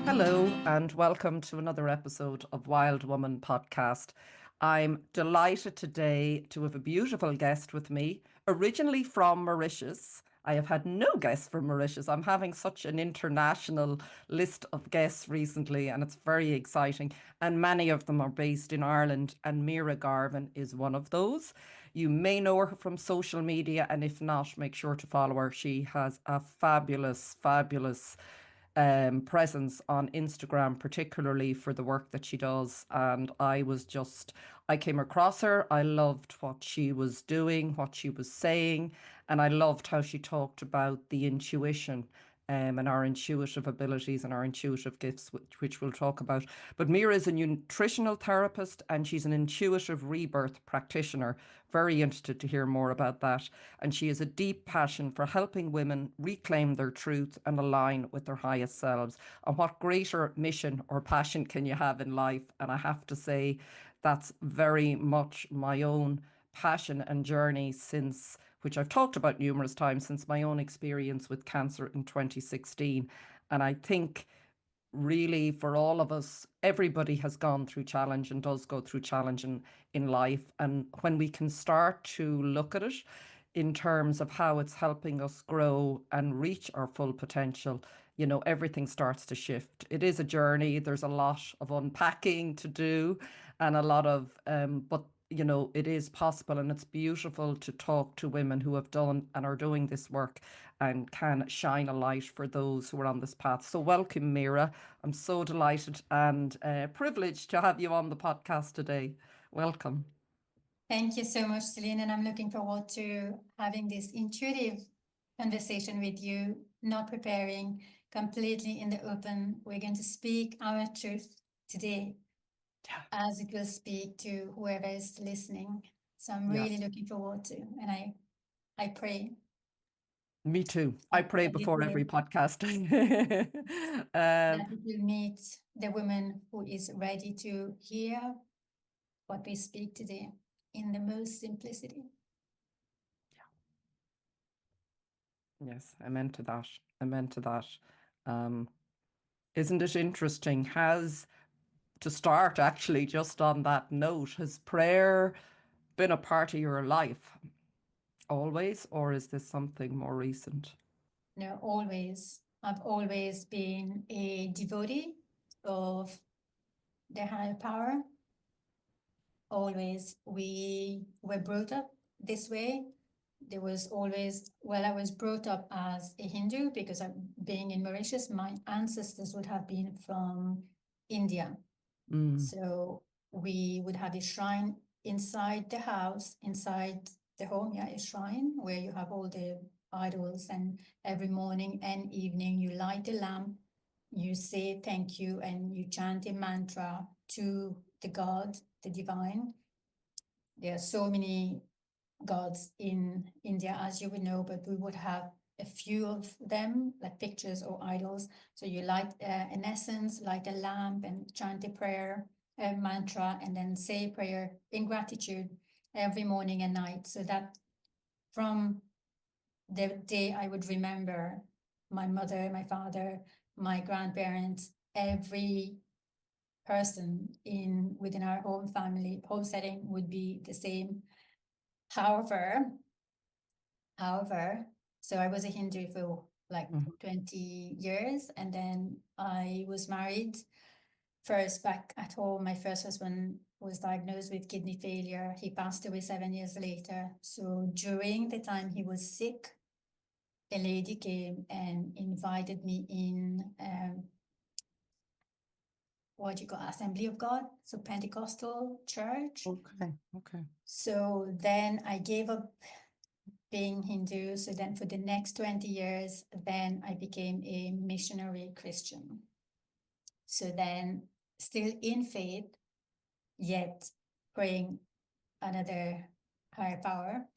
Hello, and welcome to another episode of Wild Woman Podcast. I'm delighted today to have a beautiful guest with me, originally from Mauritius. I have had no guests from Mauritius. I'm having such an international list of guests recently, and it's very exciting. And many of them are based in Ireland, and Mira Garvin is one of those. You may know her from social media, and if not, make sure to follow her. She has a fabulous presence on Instagram, particularly for the work that she does. And I came across her. I loved what she was doing, what she was saying, and I loved how she talked about the intuition. And our intuitive abilities and our intuitive gifts, which we'll talk about. But Mira is a nutritional therapist and she's an intuitive rebirth practitioner. Very interested to hear more about that. And she has a deep passion for helping women reclaim their truth and align with their highest selves. And what greater mission or passion can you have in life? And I have to say, that's very much my own passion and journey since, which I've talked about numerous times, since my own experience with cancer in 2016. And I think really for all of us, everybody has gone through challenge and does go through challenge in life. And when we can start to look at it in terms of how it's helping us grow and reach our full potential, everything starts to shift. It is a journey. There's a lot of unpacking to do and a lot of, but it is possible, and it's beautiful to talk to women who have done and are doing this work and can shine a light for those who are on this path. So welcome, Mira. I'm so delighted and privileged to have you on the podcast today. Welcome. Thank you so much, Celine, and I'm looking forward to having this intuitive conversation with you, not preparing, completely in the open. We're going to speak our truth today as it will speak to whoever is listening. So I'm Yeah, really looking forward to, and I pray me too. I pray that it before will every podcast. that it will meet the woman who is ready to hear what we speak today in the most simplicity. Yes, I meant to that. I meant to that. Um, isn't it interesting? To start actually just on that note, has prayer been a part of your life always, or is this something more recent? No, always. I've always been a devotee of the higher power. Always. We were brought up this way. There was always, well, I was brought up as a Hindu because being in Mauritius, my ancestors would have been from India. Mm. So we would have a shrine inside the house, inside the home, yeah, a shrine where you have all the idols, and every morning and evening you light a lamp, you say thank you, and you chant a mantra to the god, the divine. There are so many gods in India, as you would know, but we would have a few of them, like pictures or idols. So you light an essence, light a lamp, and chant a prayer, a mantra, and then say prayer in gratitude every morning and night. So that from the day I would remember my mother, my father, my grandparents, every person within our home family, home setting would be the same. However, However, so I was a Hindu for like Mhm. 20 years, and then I was married first back at home. My first husband was diagnosed with kidney failure. He passed away 7 years later. So during the time he was sick, a lady came and invited me in what do you call Assembly of God, so Pentecostal church. Okay, okay. So then I gave up being Hindu. So then for the next 20 years, then I became a missionary Christian. So then still in faith, yet praying another higher power.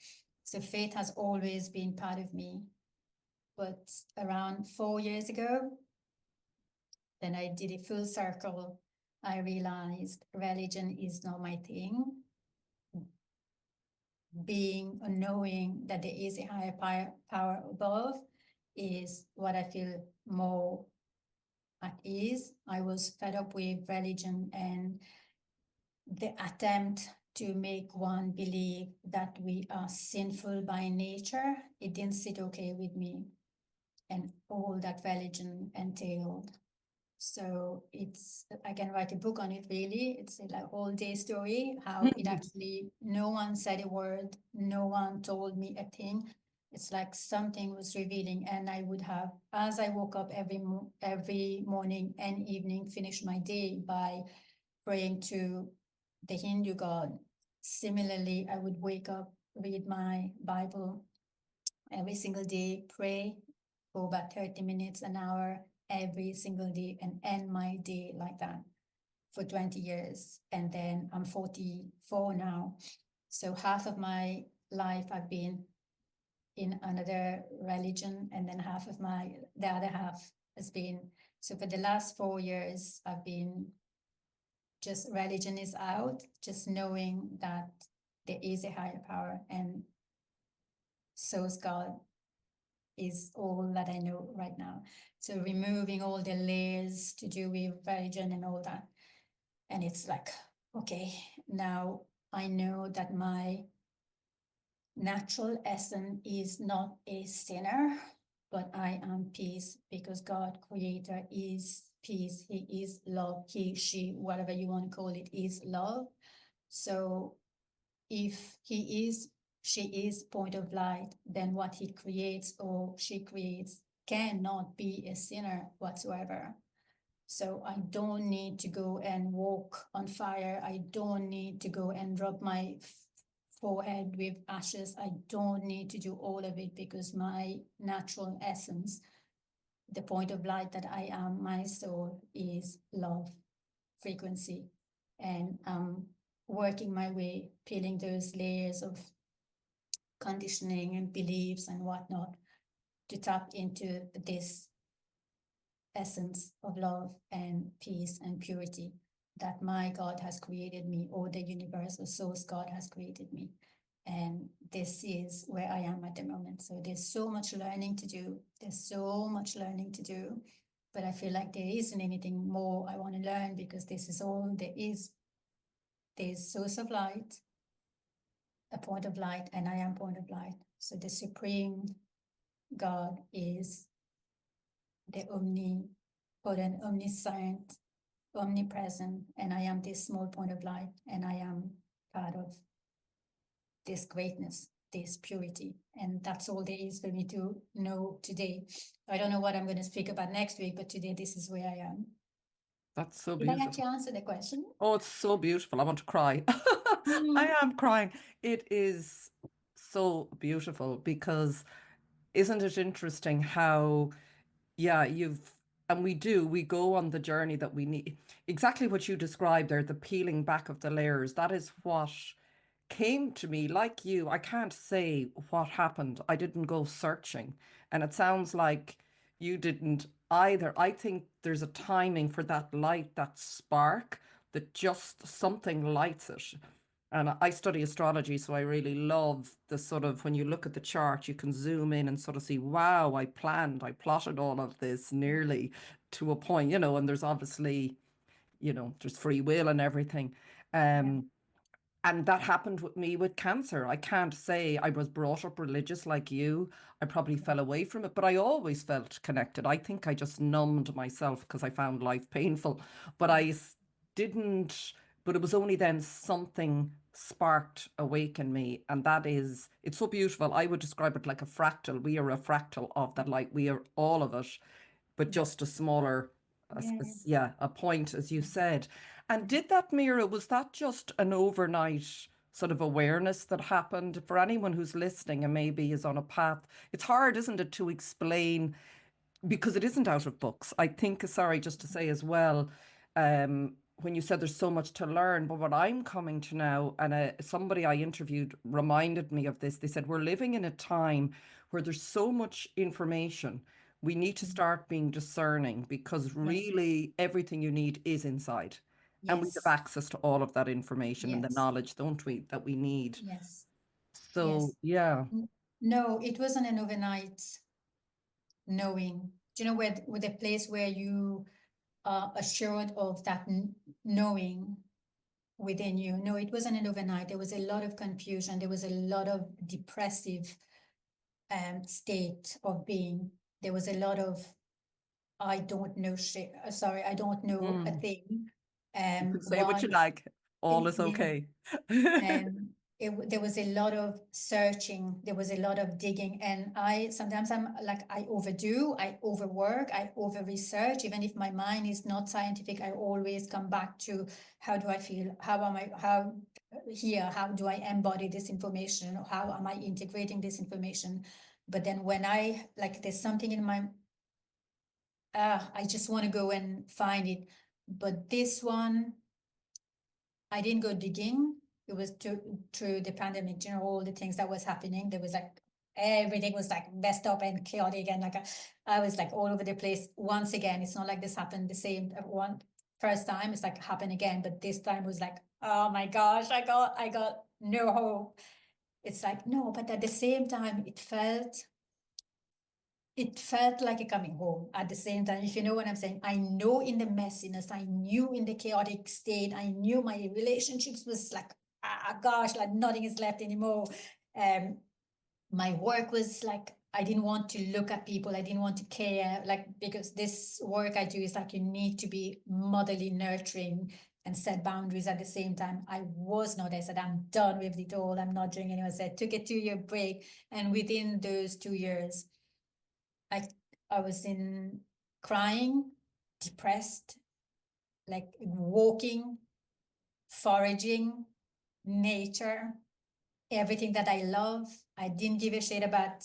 So faith has always been part of me. But around 4 years ago, then I did a full circle. I realized religion is not my thing. Being or knowing that there is a higher power above is what I feel more at ease. I was fed up with religion and the attempt to make one believe that we are sinful by nature. It didn't sit okay with me, and all that religion entailed. So I can write a book on it really. It's a like whole day story, how it actually, no one said a word, no one told me a thing. It's like something was revealing, and I would have, as I woke up every morning and evening, finish my day by praying to the Hindu god. Similarly, I would wake up, read my Bible every single day, pray for about 30 minutes, an hour every single day, and end my day like that for 20 years. And then I'm 44 now. So half of my life I've been in another religion, and then the other half has been, so for the last 4 years, I've been just religion is out, just knowing that there is a higher power, and source God is all that I know right now. So removing all the layers to do with religion and all that. And it's like, okay, now I know that my natural essence is not a sinner, but I am peace, because God, creator, is peace. He is love. He, she, whatever you want to call it, is love. So if he is, she is point of light, then what he creates or she creates cannot be a sinner whatsoever. So I don't need to go and walk on fire. I don't need to go and rub my forehead with ashes. I don't need to do all of it, because my natural essence, the point of light that I am, my soul, is love frequency. And working my way, peeling those layers of conditioning and beliefs and whatnot to tap into this essence of love and peace and purity that my God has created me, or the universe or source God has created me. And this is where I am at the moment. So there's so much learning to do. There's so much learning to do. But I feel like there isn't anything more I want to learn, because this is all there is. There's source of light, a point of light, and I am point of light. So the supreme God is the omnipotent, omniscient, omnipresent, and I am this small point of light, and I am part of this greatness, this purity. And that's all there is for me to know today. I don't know what I'm going to speak about next week, but today this is where I am. That's so Did I actually beautiful. answer the question? Oh, it's so beautiful. I want to cry. I am crying. It is so beautiful because isn't it interesting how, yeah, and we go on the journey that we need. Exactly what you described there, the peeling back of the layers. That is what came to me like you. I can't say what happened. I didn't go searching. And it sounds like you didn't either. I think there's a timing for that light, that spark, that just something lights it. And I study astrology, so I really love the sort of when you look at the chart, you can zoom in and sort of see, wow, I plotted all of this nearly to a point, and there's obviously, there's free will and everything. Yeah. And that happened with me with cancer. I can't say I was brought up religious like you. I probably fell away from it, but I always felt connected. I think I just numbed myself because I found life painful. But didn't, but it was only then something sparked awake in me. And it's so beautiful. I would describe it like a fractal. We are a fractal of that light. We are all of it, but just a smaller, Yes. yeah, a point, as you said. And did that, Mira, was that just an overnight sort of awareness that happened for anyone who's listening and maybe is on a path? It's hard, isn't it, to explain because it isn't out of books. I think, sorry, just to say as well, when you said there's so much to learn, but what I'm coming to now, and somebody I interviewed reminded me of this. They said, we're living in a time where there's so much information. We need to start being discerning because Yes. really everything you need is inside. And we have Yes. access to all of that information and the Yes. knowledge, don't we, that we need. Yes. So, Yes. yeah. No, it wasn't an overnight knowing. Do you know where the place where you assured of that knowing within you. No, it wasn't an overnight. There was a lot of confusion. There was a lot of depressive state of being. There was a lot of I don't know shit. Sorry, I don't know a Mm. thing. You can say what Why? you like. All is Yeah. okay. There was a lot of searching, there was a lot of digging, and I sometimes I'm like I overdo, I overwork, I over research. Even if my mind is not scientific, I always come back to how do I feel, how am I, how here, how do I embody this information, how am I integrating this information. But then when I like there's something in my I just want to go and find it. But this one I didn't go digging. It was through the pandemic, you know, all the things that was happening. There was like everything was like messed up and chaotic, and like I was like all over the place. Once again, it's not like this happened the same one first time. It's like happened again, but this time was like, oh my gosh, I got no hope. It's like no, but at the same time, it felt like a coming home at the same time, if you know what I'm saying. I know in the messiness, I knew in the chaotic state, I knew my relationships was like, gosh, like nothing is left anymore. Um, my work was like, I didn't want to look at people, I didn't want to care, like, because this work I do is like, you need to be motherly, nurturing, and set boundaries at the same time. I was not, I said, I'm done with it all, I'm not doing anything. I said, took a 2-year break, and within those 2 years, I I was in crying, depressed, like walking, foraging, nature, everything that I love. I didn't give a shit about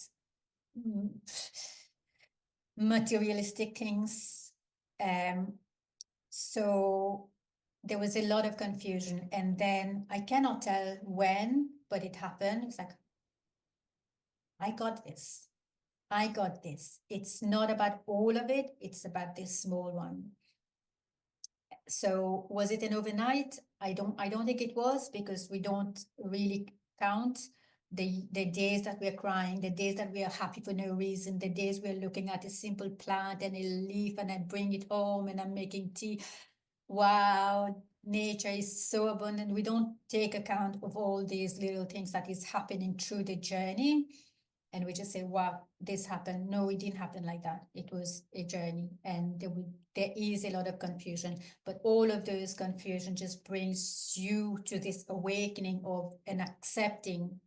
materialistic things. So there was a lot of confusion. And then I cannot tell when, but it happened. It's like, I got this. I got this. It's not about all of it, it's about this small one. So was it an overnight? I don't think it was, because we don't really count the days that we're crying, the days that we are happy for no reason, the days we're looking at a simple plant and a leaf and I bring it home and I'm making tea. Wow, nature is so abundant. We don't take account of all these little things that is happening through the journey. And we just say, wow, this happened. No, it didn't happen like that. It was a journey, and there is a lot of confusion, but all of those confusion just brings you to this awakening of and accepting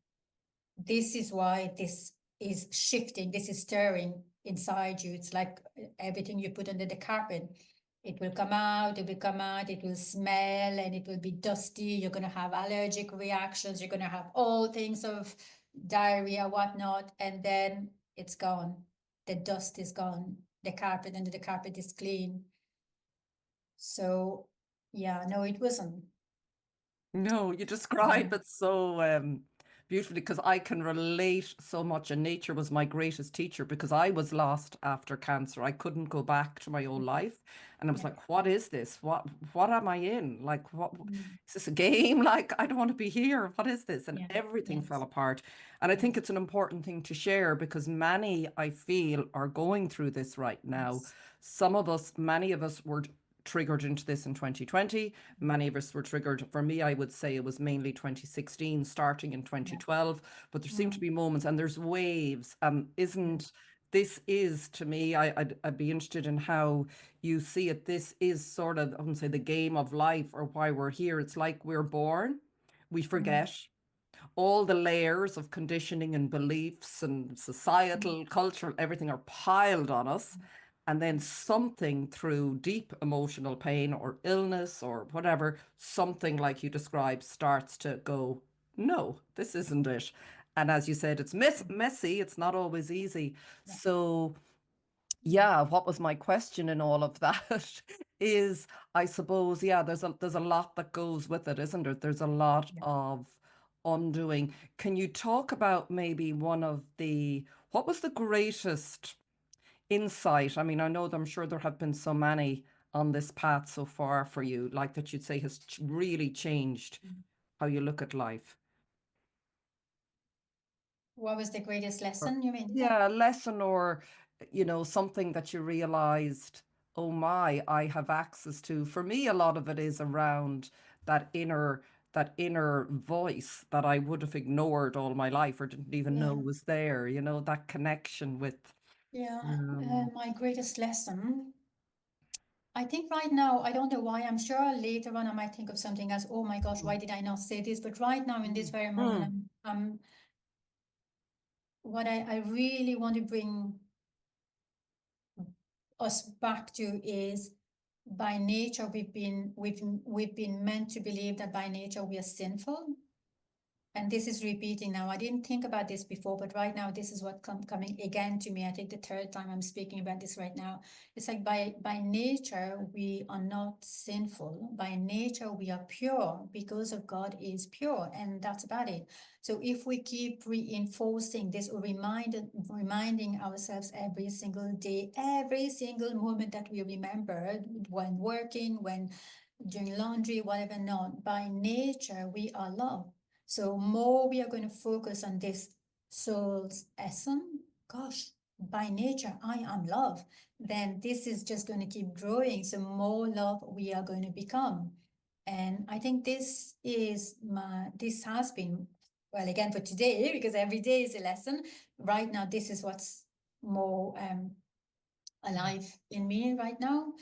this is why this is shifting, this is stirring inside you. It's like everything you put under the carpet. It will come out, it will come out, it will smell, and it will be dusty. You're going to have allergic reactions. You're going to have all things of diarrhea, whatnot, and then it's gone. The dust is gone. The carpet under the carpet is clean. So, yeah, no, it wasn't. No, you Yeah, describe it so beautifully because I can relate so much. And nature was my greatest teacher because I was lost after cancer. I couldn't go back to my old life. And I was yeah, like, what is this? What am I in? Like, what mm, is this a game? Like, I don't want to be here. What is this? And yeah, everything fell yes, apart. And I think yes, it's an important thing to share because many, I feel, are going through this right now. yes. Many of us were triggered into this in 2020. Many of us were triggered. For me, I would say it was mainly 2016, starting in Yeah. 2012. But there seem to Mm, be moments and there's waves. yeah. Isn't this is to me, I'd be interested in how you see it. This is sort of, I wouldn't say the game of life or why we're here. It's like we're born, we Mm, forget all the layers of conditioning and beliefs and mm, societal, cultural, everything are piled on us. And then yeah. something through deep emotional pain or illness or whatever, something like you described starts to go, no, this isn't it. And as you said, it's messy, it's not always easy. Yeah. So, Mm, yeah, what was my question in all of that is, I suppose, yeah, there's a lot that goes with it, isn't there? There's a lot yeah. of undoing. Can you talk about maybe what was the greatest insight? I mean, I know that I'm sure there have been so many on this path so far for you, like that you'd say has really changed Mm. how you look at life. What was the greatest Or, lesson, you mean? yeah, a lesson or, something that you realized. oh my, I have access to. For me, a lot of it is around that inner that inner voice that I would have ignored all my life or didn't even know Yeah, was there, you know, that connection with yeah. um My greatest lesson, I think right now, I don't know why, I'm sure later on I might think of something else. Oh my gosh, why did I not say this? But right now, in this very moment, mm, what I really want to bring us back to is, by nature we've been meant to believe that by nature we are sinful. And this is repeating now. I didn't think about this before, but right now this is what coming again to me. I think the third time I'm speaking about this right now. It's like by nature we are not sinful. By nature we are pure because of God is pure, and that's about it. So if we keep reinforcing this or reminding ourselves every single day, every single moment that we remember, when working, when doing laundry, whatever, not, by nature we are love. So more we are going to focus on this soul's essence. Gosh, by nature I am love. Then this is just going to keep growing. So more love we are going to become. And I think this has been, well, again for today, because every day is a lesson. Right now, this is what's more alive in me right now.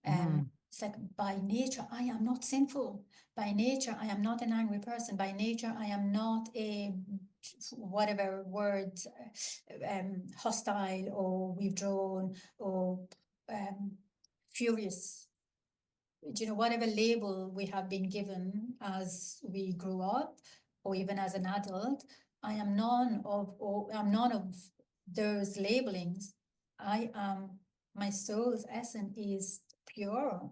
mm, It's like, by nature, I am not sinful. By nature, I am not an angry person. By nature, I am not a whatever word, hostile or withdrawn or furious. Whatever label we have been given as we grew up, or even as an adult, I'm none of those labelings. I am, my soul's essence is pure,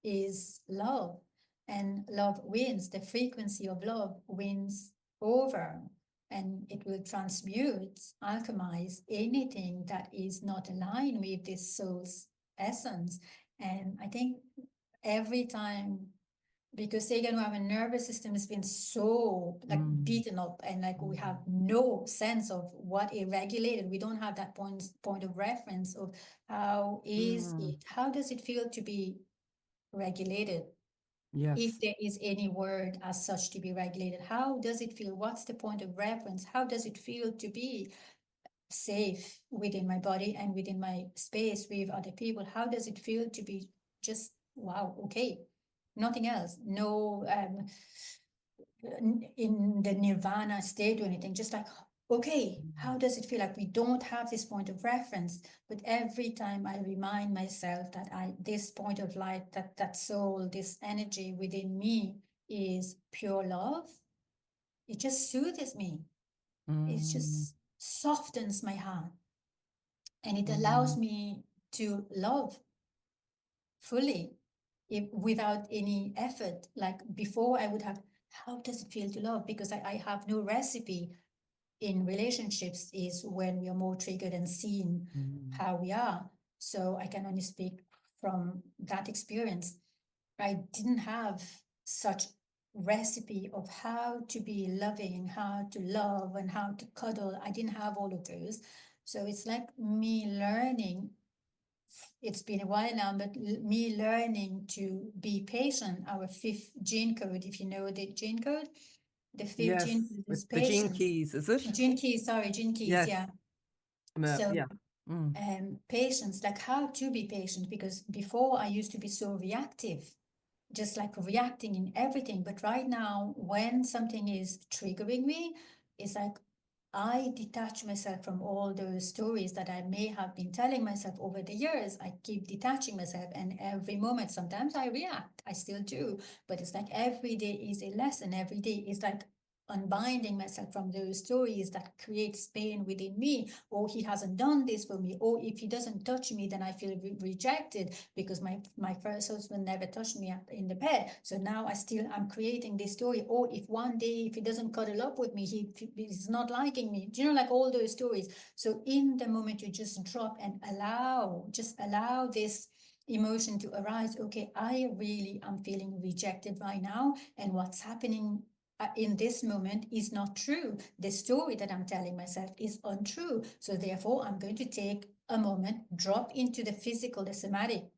is love, and love wins. The frequency of love wins over, and it will transmute, alchemize anything that is not aligned with this soul's essence. And I think every time, because again our nervous system has been so like mm, beaten up, and like we have mm, no sense of what is regulated. We don't have that point of reference of mm, how does it feel to be regulated, if yes. there is any word as such to be regulated. How does it feel? What's the point of reference? How does it feel to be safe within my body and within my space with other people? How does it feel to be just, wow, okay, nothing else, no in the nirvana state or anything, just like, okay, how does it feel? Like, we don't have this point of reference, but every time I remind myself that this point of light, that soul, this energy within me is pure love, it just soothes me. It Mm, just softens my heart, and it allows mm, me to love fully, without any effort. Like before, I would have, how does it feel to love? Because I have no recipe. In relationships is when we are more triggered and seen mm, how we are. So I can only speak from that experience. I didn't have such recipe of how to be loving, how to love, and how to cuddle. I didn't have all of those. So it's like me learning. It's been a while now, but me learning to be patient. Our fifth gene code, if you know the gene code, the fifth gene yes. code is It's the gene patience. keys, is it? Gene keys, sorry, gene keys, Yes. yeah. So Yeah. Mm, patience, like how to be patient, because before I used to be so reactive, just like reacting in everything. But right now, when something is triggering me, it's like I detach myself from all those stories that I may have been telling myself over the years. I keep detaching myself, and every moment, sometimes I react, I still do, but it's like every day is a lesson. Every day is like unbinding myself from those stories that creates pain within me. Or he hasn't done this for me, or if he doesn't touch me, then I feel rejected, because my first husband never touched me in the bed. So now I'm creating this story. Or if one day, if he doesn't cuddle up with me, he's not liking me, like all those stories. So in the moment, you just drop and just allow this emotion to arise. Okay, I really am feeling rejected right now, and what's happening in this moment is not true. The story that I'm telling myself is untrue. So therefore, I'm going to take a moment, drop into the physical, the somatic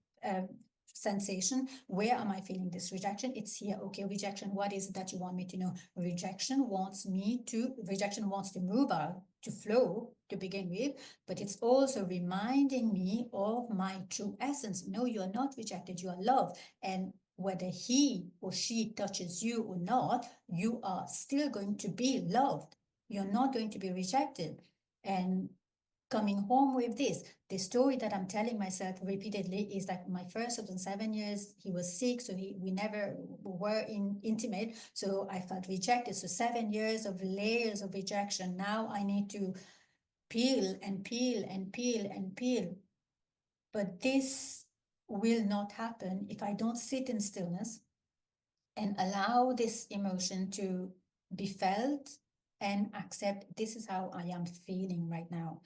sensation. Where am I feeling this rejection? It's here. Okay, rejection. What is it that you want me to know? Rejection wants to move out, to flow to begin with, but it's also reminding me of my true essence. No, you are not rejected, you are loved. And whether he or she touches you or not, you are still going to be loved. You're not going to be rejected. And coming home with this, the story that I'm telling myself repeatedly is that my first husband, 7 years, he was sick, so we never were intimate, so I felt rejected. So 7 years of layers of rejection. Now I need to peel and peel and peel and peel. But this will not happen if I don't sit in stillness and allow this emotion to be felt and accept this is how I am feeling right now.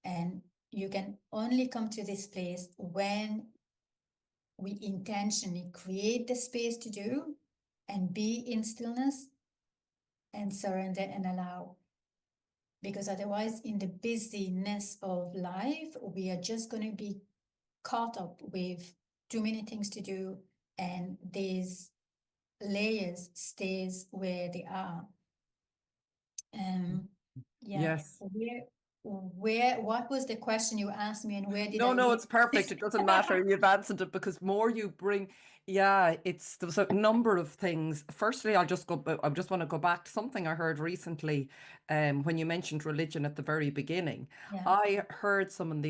And you can only come to this place when we intentionally create the space to do and be in stillness and surrender and allow. Because otherwise, in the busyness of life, we are just going to be caught up with too many things to do, and these layers stays where they are. Yeah. Yes. What was the question you asked me, and where did No, I no, leave it's perfect. this? It doesn't matter. You've answered it because more you bring, yeah, there's a number of things. Firstly, I just want to go back to something I heard recently, when you mentioned religion at the very beginning. Yeah, I heard someone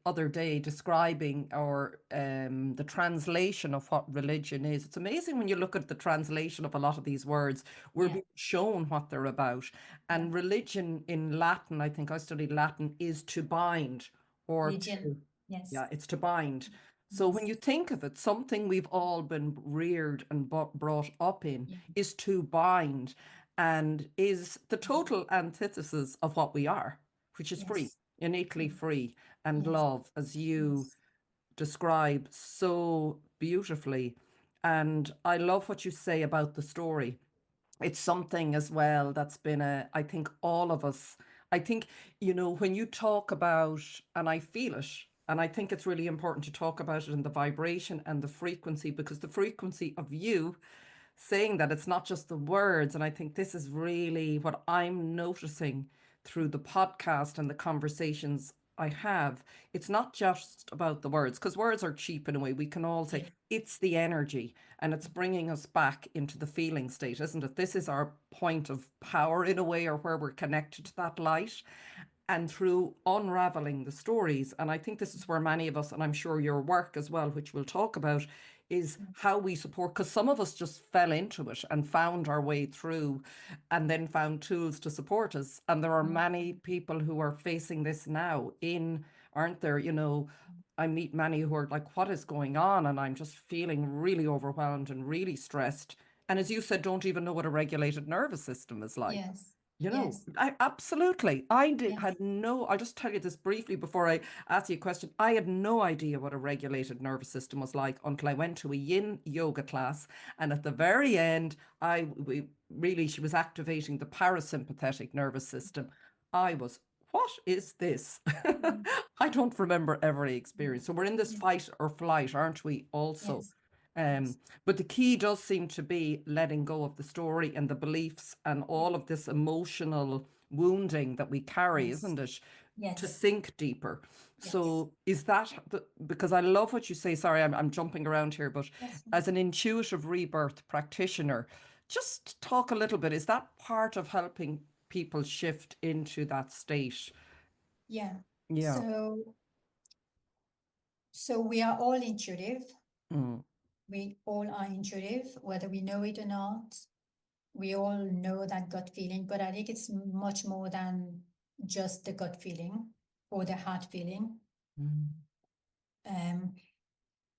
other day describing the translation of what religion is. It's amazing when you look at the translation of a lot of these words, we're yeah, being shown what they're about. yeah. And religion in Latin, I think I studied Latin, is to bind or Religion. to, Yes, yeah, it's to bind. So when yes, you think of it, something we've all been reared and brought up in yeah, is to bind and is the total antithesis of what we are, which is free, yes, innately yeah, free and yes, love, as you yes, describe so beautifully. And I love what you say about the story. It's something as well that's been I think all of us, I think, when you talk about, and I feel it, and I think it's really important to talk about it in the vibration and the frequency, because the frequency of you saying that, it's not just the words. And I think this is really what I'm noticing through the podcast and the conversations I have. It's not just about the words, because words are cheap in a way. We can all say yeah, it's the energy, and it's bringing us back into the feeling state, isn't it? This is our point of power in a way, or where we're connected to that light. And through unraveling the stories, and I think this is where many of us, and I'm sure your work as well, which we'll talk about, is how we support, because some of us just fell into it and found our way through, and then found tools to support us. And there are mm, many people who are facing this now, aren't there? I meet many who are like, what is going on? And I'm just feeling really overwhelmed and really stressed. And as you said, don't even know what a regulated nervous system is like. yes, yes, I absolutely. yes, I'll just tell you this briefly before I ask you a question. I had no idea what a regulated nervous system was like until I went to a yin yoga class. And at the very end, she was activating the parasympathetic nervous system. I was, what is this? mm, I don't remember every mm, experience. So we're in this yeah, fight or flight, aren't we, also? yes, Um, yes, but the key does seem to be letting go of the story and the beliefs and all of this emotional wounding that we carry, yes, isn't it? To yes, sink deeper. yes, So is that because I love what you say, sorry, I'm jumping around here, but yes, as an intuitive rebirth practitioner, just talk a little bit. Is that part of helping people shift into that state? yeah. Yeah. So we are all intuitive. Mm, We all are intuitive, whether we know it or not. We all know that gut feeling, but I think it's much more than just the gut feeling or the heart feeling. mm, Um,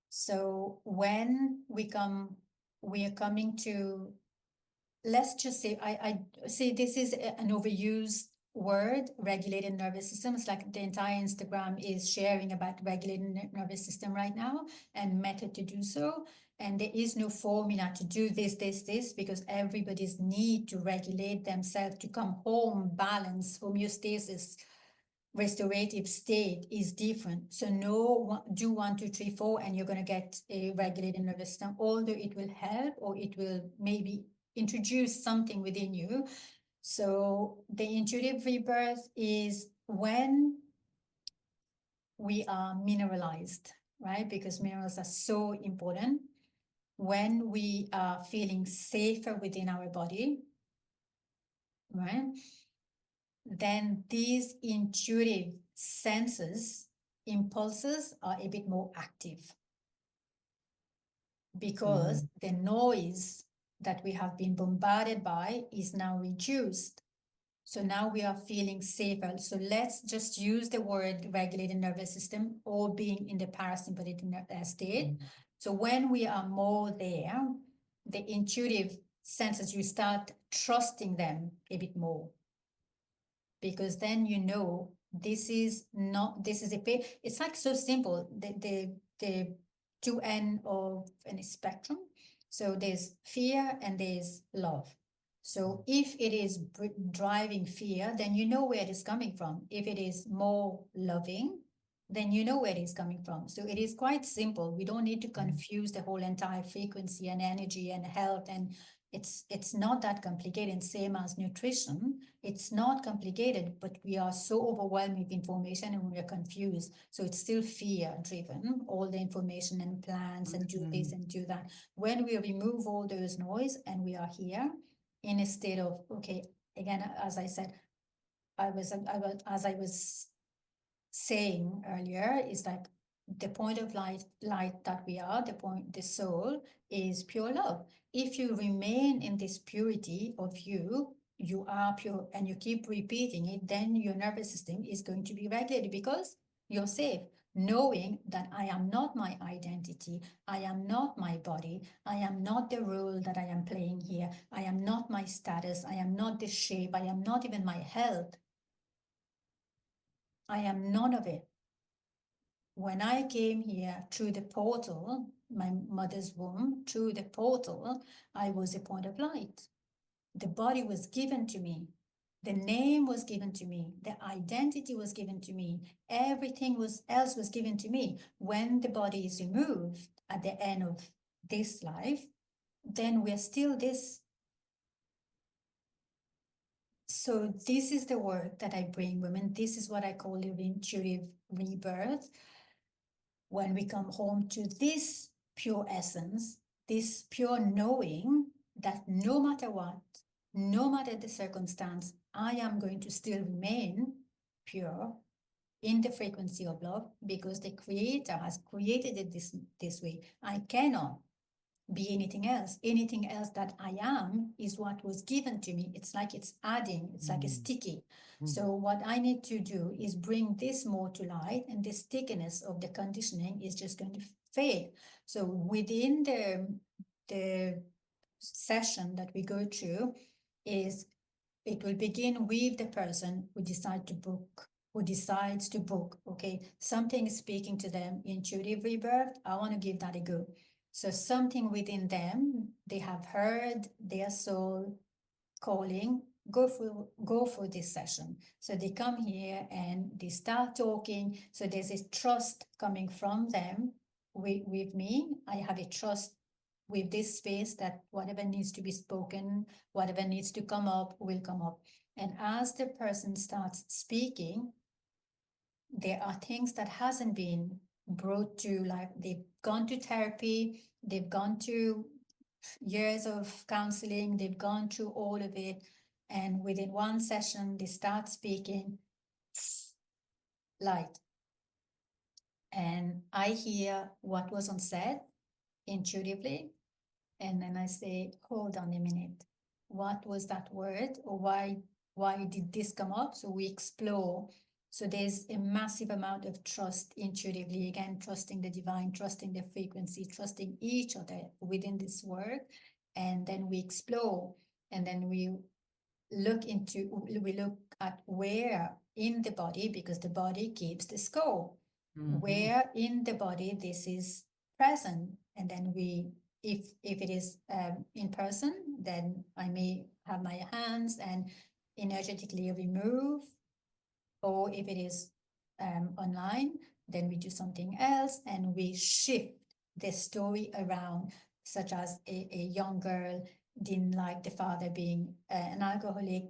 so when we are coming to, let's just say, I say this is an overused word, regulated nervous system. It's like the entire Instagram is sharing about regulated nervous system right now and method to do so. And there is no formula to do this, because everybody's need to regulate themselves to come home, balance, homeostasis, restorative state is different. So no, do 1, 2, 3, 4, and you're going to get a regulated nervous system, although it will help or it will maybe introduce something within you. So the intuitive rebirth is when we are mineralized, right? Because minerals are so important. When we are feeling safer within our body, right? Then these intuitive senses, impulses are a bit more active because the noise that we have been bombarded by is now reduced. So now we are feeling safer. So let's just use the word regulated nervous system or being in the parasympathetic state. So when we are more there, the intuitive senses, you start trusting them a bit more. Because then you know this is a pain. It's like so simple. The two end of a spectrum. So there's fear and there's love. So if it is driving fear, then you know where it is coming from. If it is more loving, then you know where it is coming from. So it is quite simple. We don't need to confuse the whole entire frequency and energy and health, and it's not that complicated. Same as nutrition, it's not complicated, but we are so overwhelmed with information and we're confused. So it's still fear driven, all the information and plans and do this and do that. When we remove all those noise and we are here in a state of, okay, again, as I said, as I was saying earlier, is like the point of light that we are, the soul is pure love. If you remain in this purity of you are pure, and you keep repeating it, then your nervous system is going to be regulated because you're safe, knowing that I am not my identity, I am not my body, I am not the role that I am playing here, I am not my status, I am not the shape, I am not even my health. I am none of it. When I came here through the portal, my mother's womb, through the portal, I was a point of light. The body was given to me. The name was given to me. The identity was given to me. Everything else was given to me. When the body is removed at the end of this life, then we're still this. So this is the work that I bring women. This is what I call the intuitive rebirth. When we come home to this pure essence, this pure knowing that no matter what, no matter the circumstance, I am going to still remain pure in the frequency of love, because the Creator has created it this way. I cannot be anything else. Anything else that I am is what was given to me. It's like it's adding, it's like a sticky. So what I need to do is bring this more to light, and the stickiness of the conditioning is just going to fade. So within the session that we go through, is it will begin with the person who decides to book, okay, something is speaking to them, intuitive rebirth, I want to give that a go. So something within them, they have heard their soul calling, go for this session. So they come here and they start talking. So there's a trust coming from them with me. I have a trust with this space that whatever needs to be spoken, whatever needs to come up will come up. And as the person starts speaking, there are things that hasn't been brought to life. They've gone to therapy, they've gone to years of counseling, they've gone through all of it, and within one session they start speaking, light, and I hear what was unsaid intuitively, and then I say, hold on a minute, what was that word, or why did this come up? So we explore. So there's a massive amount of trust intuitively, again, trusting the divine, trusting the frequency, trusting each other within this work. And then we explore, and then we look at where in the body, because the body keeps the score, where in the body this is present. And then if it is in person, then I may have my hands and energetically remove or if it is online, then we do something else and we shift the story around, such as a young girl didn't like the father being an alcoholic.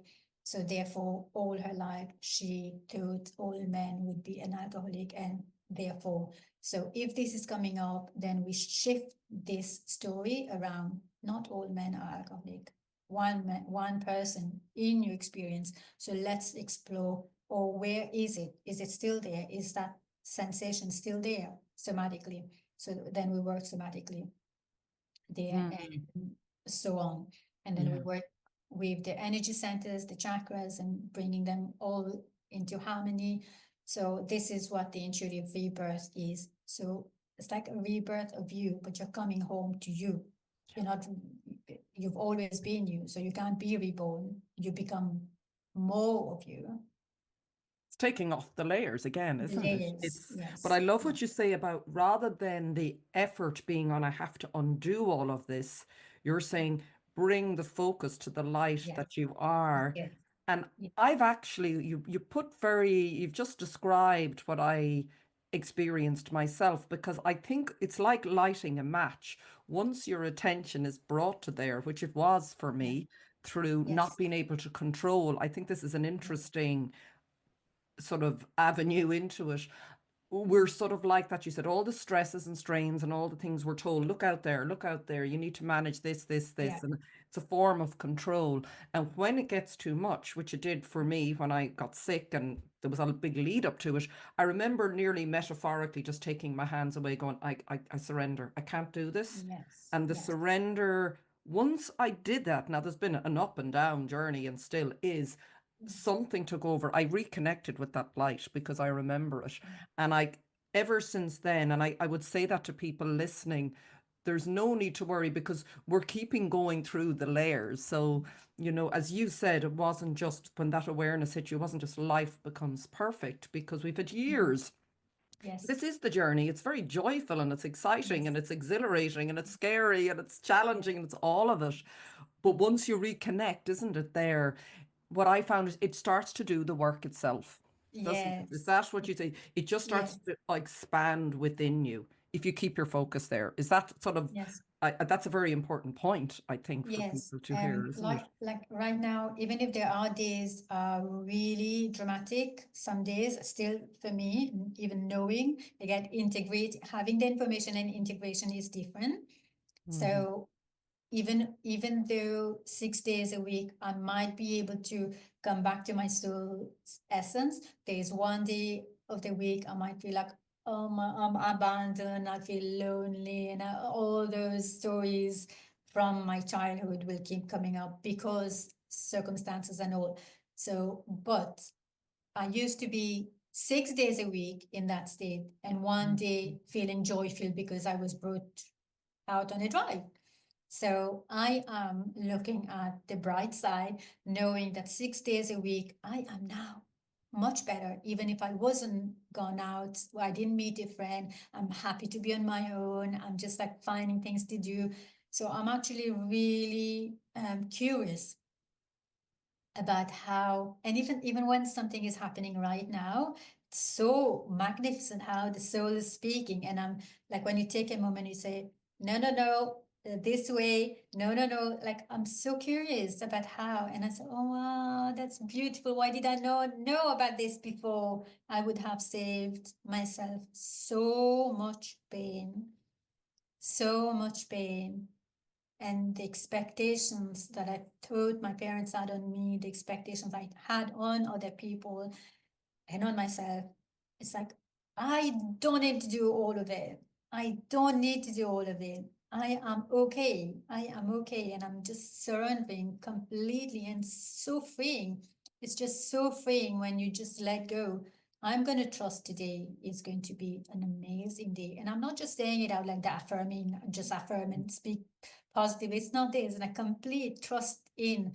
So therefore, all her life, she thought all men would be an alcoholic, and therefore, so if this is coming up, then we shift this story around. Not all men are alcoholic. One man, one person in your experience. So let's explore. Or where is it? Is it still there? Is that sensation still there somatically? So then we work somatically there Mm. and so on. And then we Yeah. work with the energy centers, the chakras, and bringing them all into harmony. So this is what the intuitive rebirth is. So it's like a rebirth of you, but you're coming home to you. You're not, you've always been you. So you can't be reborn. You become more of you. It's taking off the layers again, The isn't it? layers, But I yes. love what you say about rather than the effort being on, I have to undo all of this, you're saying bring the focus to the light Yes, that you are. yes, And yes, I've actually, you put very, you've just described what I experienced myself, because I think it's like lighting a match. Once your attention is brought to there, which it was for yes, me, through not yes, being able to control, I think this is an yes, interesting sort of avenue into it. We're sort of like that. You said all the stresses and strains and all the things we're told, look out there, you need to manage yeah, this. And it's a form of control. And when it gets too much, which it did for me when I got sick and there was a big lead up to it, I remember nearly metaphorically just taking my hands away, going, I surrender. I can't do this. yes, And the yes, surrender, once I did that, now there's been an up and down journey and still is, something took over. I reconnected with that light because I remember it. And ever since then, and I would say that to people listening, there's no need to worry because we're keeping going through the layers. So, as you said, it wasn't just when that awareness hit you, it wasn't just life becomes perfect, because we've had years. yes, This is the journey. It's very joyful and it's exciting and yes, it's exhilarating and it's scary and it's yes, challenging and it's all of it. But yes, once you reconnect, isn't it there? What I found is it starts to do the work itself, doesn't it? Is yes, that what you say? It just starts yes, to expand within you if you keep your focus there. Is that sort of, yes, that's a very important point, I think, for yes. people to hear, isn't it? Like right now, even if there are days really dramatic, some days still for me, even knowing, again, integrate, having the information and integration is different. Hmm. So even though 6 days a week I might be able to come back to my soul essence, there's one day of the week I might feel like, oh my, I'm abandoned, I feel lonely, and all those stories from my childhood will keep coming up because circumstances and all. So but I used to be 6 days a week in that state and one day feeling joyful because I was brought out on a drive. So I am looking at the bright side, knowing that 6 days a week, I am now much better. Even if I wasn't gone out, I didn't meet a friend, I'm happy to be on my own. I'm just like finding things to do. So I'm actually really curious about how, and even when something is happening right now, it's so magnificent how the soul is speaking. And I'm like, when you take a moment, you say, no, no, no, this way, no, no, no. Like, I'm so curious about how. And I said, oh, wow, that's beautiful. Why did I not know about this before? I would have saved myself so much pain, so much pain, and the expectations that I thought my parents had on me, the expectations I had on other people and on myself. It's like, I don't need to do all of it. I don't need to do all of it. I am okay. I am okay. And I'm just surrendering completely and so freeing. It's just so freeing when you just let go. I'm going to trust today is going to be an amazing day. And I'm not just saying it out like that, affirming, just affirm and speak positive. It's not this. And a complete trust in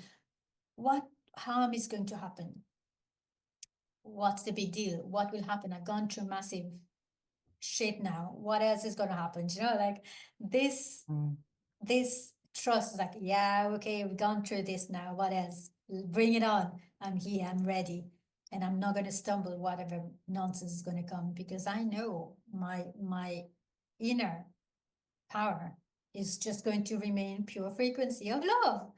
what harm is going to happen. What's the big deal? What will happen? I've gone through massive shit now. What else is going to happen? Like this, Mm. this trust is like, yeah, okay, we've gone through this now. What else? Bring it on. I'm here. I'm ready. and I'm not going to stumble whatever nonsense is going to come, because I know my inner power is just going to remain pure frequency of love.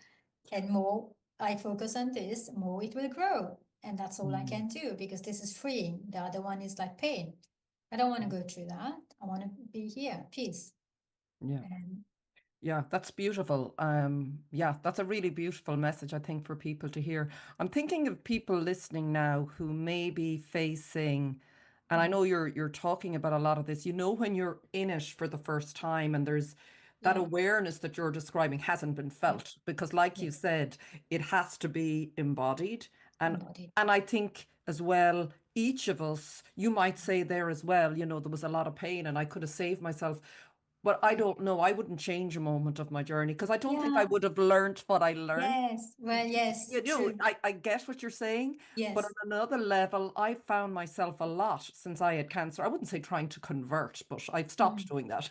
And more I focus on this, more it will grow. And that's all I can do, because this is freeing. The other one is like pain. I don't want to go through that. I want to be here, peace. Yeah. And Yeah, that's beautiful. Yeah, that's a really beautiful message, I think, for people to hear. I'm thinking of people listening now who may be facing, and I yeah, know you're talking about a lot of this, when you're in it for the first time and there's that yeah, awareness that you're describing hasn't been yeah, felt, because like yeah, you said, it has to be embodied. And embodied. and I think as well, each of us, you might say there as well, there was a lot of pain and I could have saved myself. But I Yeah, don't know. I wouldn't change a moment of my journey because I don't think I yeah, would have learned what I learned. yes. Well, yes, true. I get what you're saying, but on Yes. another level, I found myself a lot since I had cancer. I wouldn't say trying to convert, but I've stopped Mm, doing that.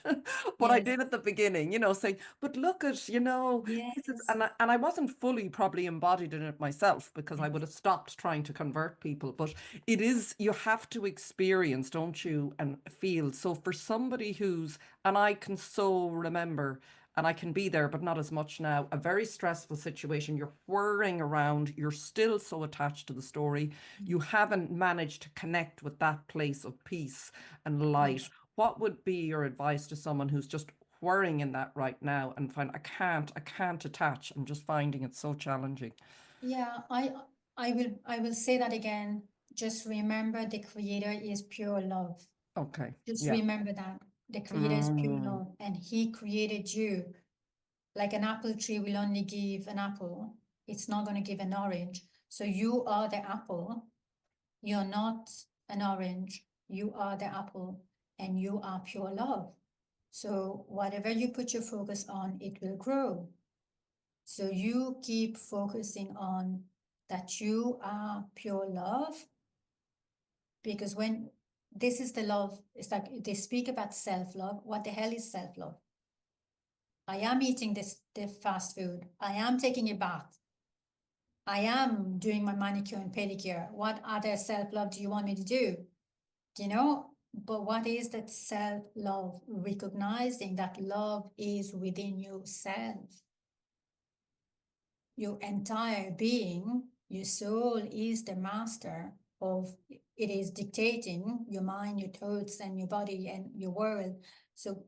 But I yes, did at the beginning, saying, but look at, this is, yes, and I wasn't fully probably embodied in it myself because I would yes, have stopped trying to convert people. But it is, you have to experience, don't you, and feel. So for somebody and I can so remember, and I can be there, but not as much now. A very stressful situation. You're whirring around. You're still so attached to the story. You mm, haven't managed to connect with that place of peace and light. yes. What would be your advice to someone who's just whirring in that right now and find I can't attach. I'm just finding it so challenging. Yeah, I will say that again. Just remember the creator is pure love. Okay. Just Yeah. remember that the creator is pure Mm, love, and he created you. Like an apple tree will only give an apple. It's not going to give an orange. So you are the apple. You're not an orange. You are the apple, and you are pure love. So whatever you put your focus on, it will grow. So you keep focusing on that you are pure love, because when this is the love, it's like they speak about self-love. What the hell is self-love? I am eating the fast food. I am taking a bath. I am doing my manicure and pedicure. What other self-love do you want me to do? But what is that self-love? Recognizing that love is within yourself. Your entire being, your soul is the master of it, is dictating your mind, your thoughts, and your body and your world. So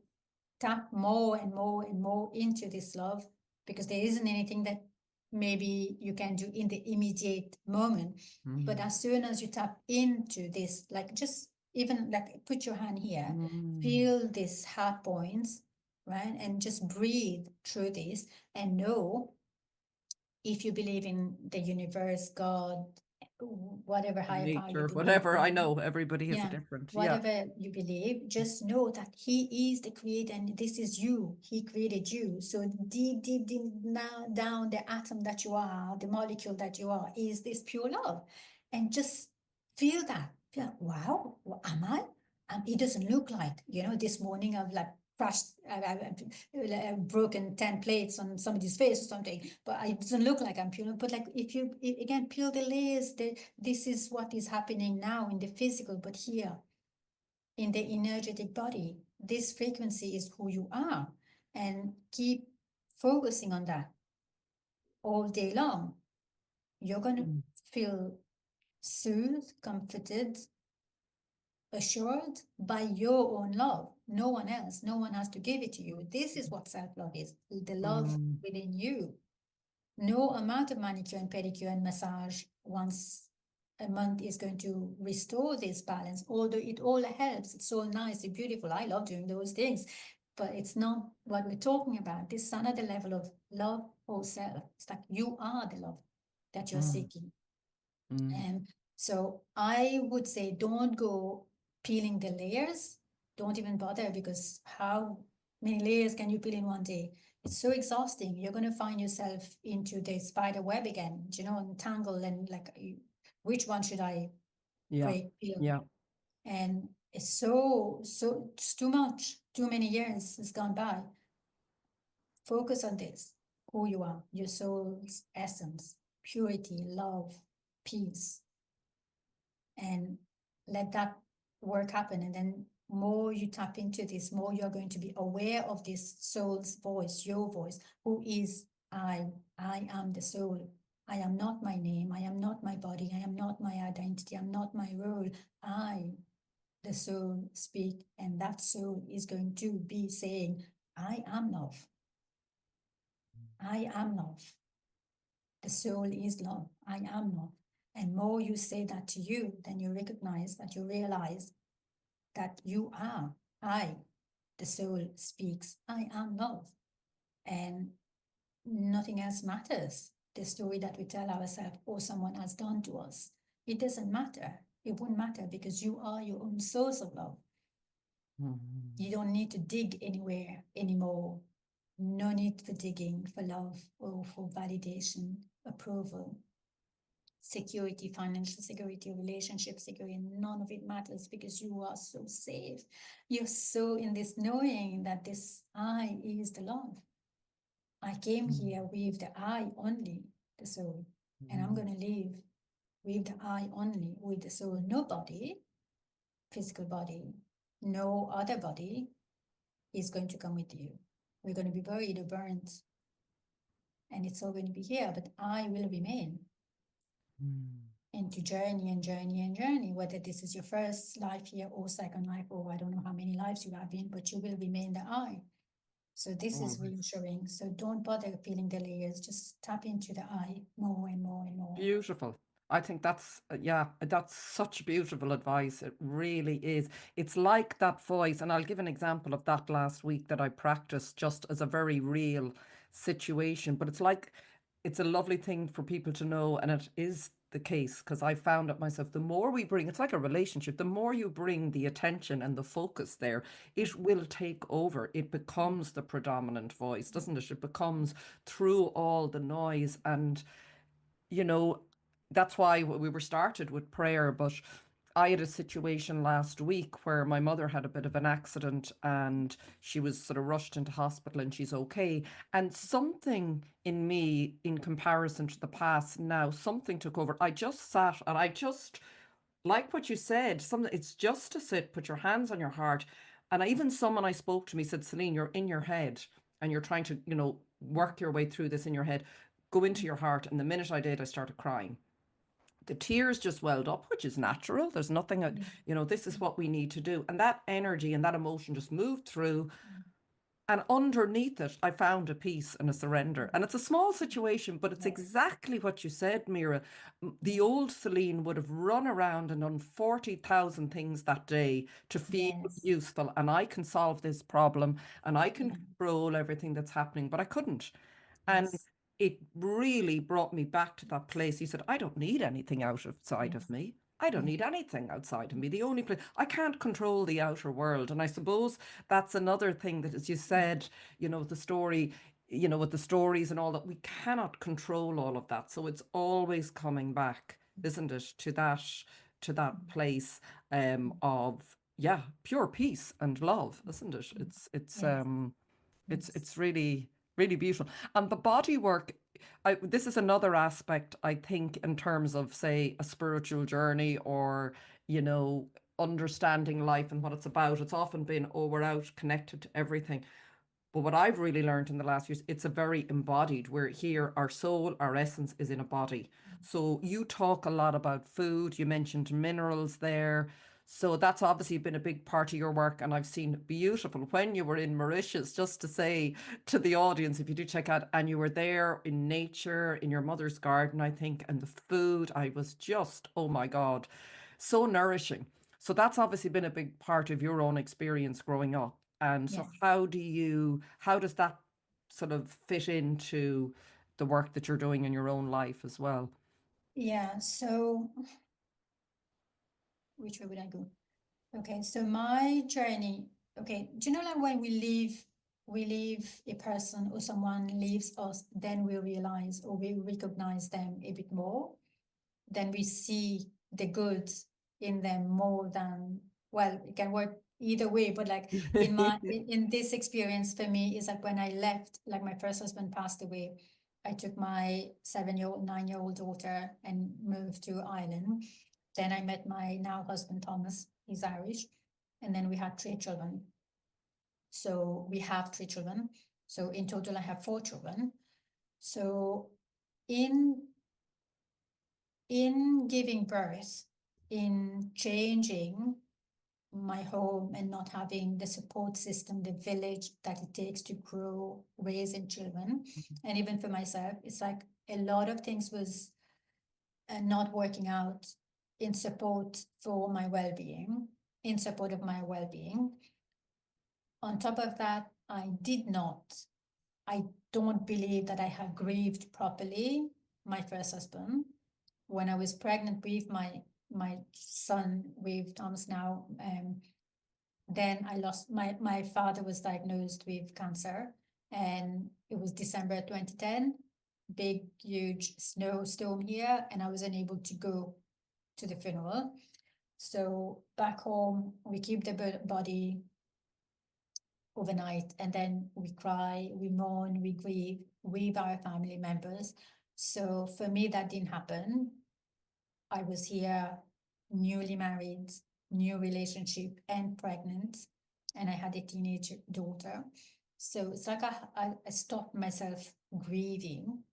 tap more and more and more into this love, because there isn't anything that maybe you can do in the immediate moment. But mm, as soon as you tap into this, like just even like put your hand here, mm. feel these heart points, right? And just breathe through this and know, if you believe in the universe, God, whatever higher power you Nature, believe whatever. I in, know everybody is yeah, different. Yeah. whatever you believe, just know that He is the creator and this is you. He created you. So deep, deep, deep now down the atom that you are, the molecule that you are, is this pure love. And just feel that. Feel, wow, am I? It doesn't look like, this morning I've like crushed, I've broken 10 plates on somebody's face or something, but it doesn't look like I'm pure. But like if you again peel the layers, this is what is happening now in the physical, but here in the energetic body, this frequency is who you are, and keep focusing on that all day long. You're going to Mm, feel soothed, comforted, assured by your own love. No one else, no one has to give it to you. This is what self-love is, the love mm. within you. No amount of manicure and pedicure and massage once a month is going to restore this balance, although it all helps. It's so nice and beautiful. I love doing those things, but it's not what we're talking about. This is another level of love for self. It's like you are the love that you're Mm, seeking. mm, And so I would say don't go peeling the layers. Don't even bother, because how many layers can you peel in one day? It's so exhausting. You're going to find yourself into the spider web again, entangle, and like, which one should I yeah. break, peel? Yeah. And it's so it's too much. Too many years has gone by. Focus on this, who you are, your soul's essence, purity, love, peace. and let that work happen. And then more you tap into this, more you're going to be aware of this soul's voice, your voice. Who is I? I am the soul. I am not my name. I am not my body. I am not my identity. I'm not my role. I, the soul, speak, and that soul is going to be saying, I am love. I am love. The soul is love. I am love. And more you say that to you, then you recognize that you realize that you are. I, the soul speaks, I am love. And nothing else matters. The story that we tell ourselves or someone has done to us, it doesn't matter. It won't matter because you are your own source of love. You don't need to dig anywhere anymore. No need for digging for love or for validation, approval, security, financial security, relationship security. None of it matters because you are so safe. You're so in this knowing that this I is the love. I came here with the I only, the soul, and I'm going to live with the I only, with the soul. No body, physical body, no other body is going to come with you. We're going to be buried or burnt, and it's all going to be here, but I will remain. And to journey and journey and journey, whether this is your first life here or second life, or I don't know how many lives you have been, but you will remain the I. So this is reassuring. So don't bother peeling the layers, just tap into the I more and more and more. Beautiful. I think that's, yeah, that's such beautiful advice. It really is. It's like that voice, and I'll give an example of that last week that I practiced just as a very real situation. But it's like, it's a lovely thing for people to know, and it is the case because I found it myself. The more we bring, it's like a relationship, the more you bring the attention and the focus there, it will take over. It becomes the predominant voice, doesn't it? It becomes through all the noise. And you know, that's why we were started with prayer. But I had a situation last week where my mother had a bit of an accident and she was sort of rushed into hospital and she's okay. And something in me, in comparison to the past now, something took over. I just sat and I just, like what you said, something, it's just to sit, put your hands on your heart. And even someone I spoke to me said, Celine, you're in your head and you're trying to, work your way through this in your head. Go into your heart. And the minute I did, I started crying. The tears just welled up, which is natural. There's nothing, this is what we need to do. And that energy and that emotion just moved through. And underneath it, I found a peace and a surrender. And it's a small situation, but it's exactly what you said, Mira. The old Celine would have run around and done 40,000 things that day to feel useful. And I can solve this problem and I can control everything that's happening, but I couldn't. And it really brought me back to that place. He said, I don't need anything outside of me. I don't need anything outside of me. The only place I can't control the outer world. And I suppose that's another thing that, as you said, the story, with the stories and all that, we cannot control all of that. So it's always coming back, isn't it, to that place of pure peace and love, isn't it? It's really, really beautiful. And the body work, this is another aspect, I think, in terms of, say, a spiritual journey or, understanding life and what it's about. It's often been, oh, we're out connected to everything. But what I've really learned in the last years, it's a very embodied. We're here, our soul, our essence is in a body. So you talk a lot about food. You mentioned minerals there. So that's obviously been a big part of your work. And I've seen beautiful when you were in Mauritius, just to say to the audience, if you do check out, and you were there in nature, in your mother's garden, I think, and the food, I was just, oh my God, so nourishing. So that's obviously been a big part of your own experience growing up. And so how does that sort of fit into the work that you're doing in your own life as well? Yeah, so which way would I go? Okay, so my journey, okay, do you know like when we leave a person or someone leaves us, then we realize or we recognize them a bit more, then we see the good in them more than, well, it can work either way, but like in this experience for me is like when I left, like my first husband passed away, I took my 7-year-old, 9-year-old daughter and moved to Ireland. Then I met my now husband, Thomas. He's Irish. And then we had 3 children. So we have 3 children. So in total, I have 4 children. So in giving birth, in changing my home and not having the support system, the village that it takes to grow, raising children, and even for myself, it's like a lot of things was not working out in support for my well-being, in support of my well-being. On top of that, I don't believe that I have grieved properly my first husband. When I was pregnant with my son, with Thomas now, then I lost my father was diagnosed with cancer, and it was December 2010, big huge snowstorm here, and I was unable to go to the funeral. So back home, we keep the body overnight, and then we cry, we mourn, we grieve with our family members. So for me, that didn't happen. I was here newly married, new relationship, and pregnant, and I had a teenage daughter. So it's like I stopped myself grieving.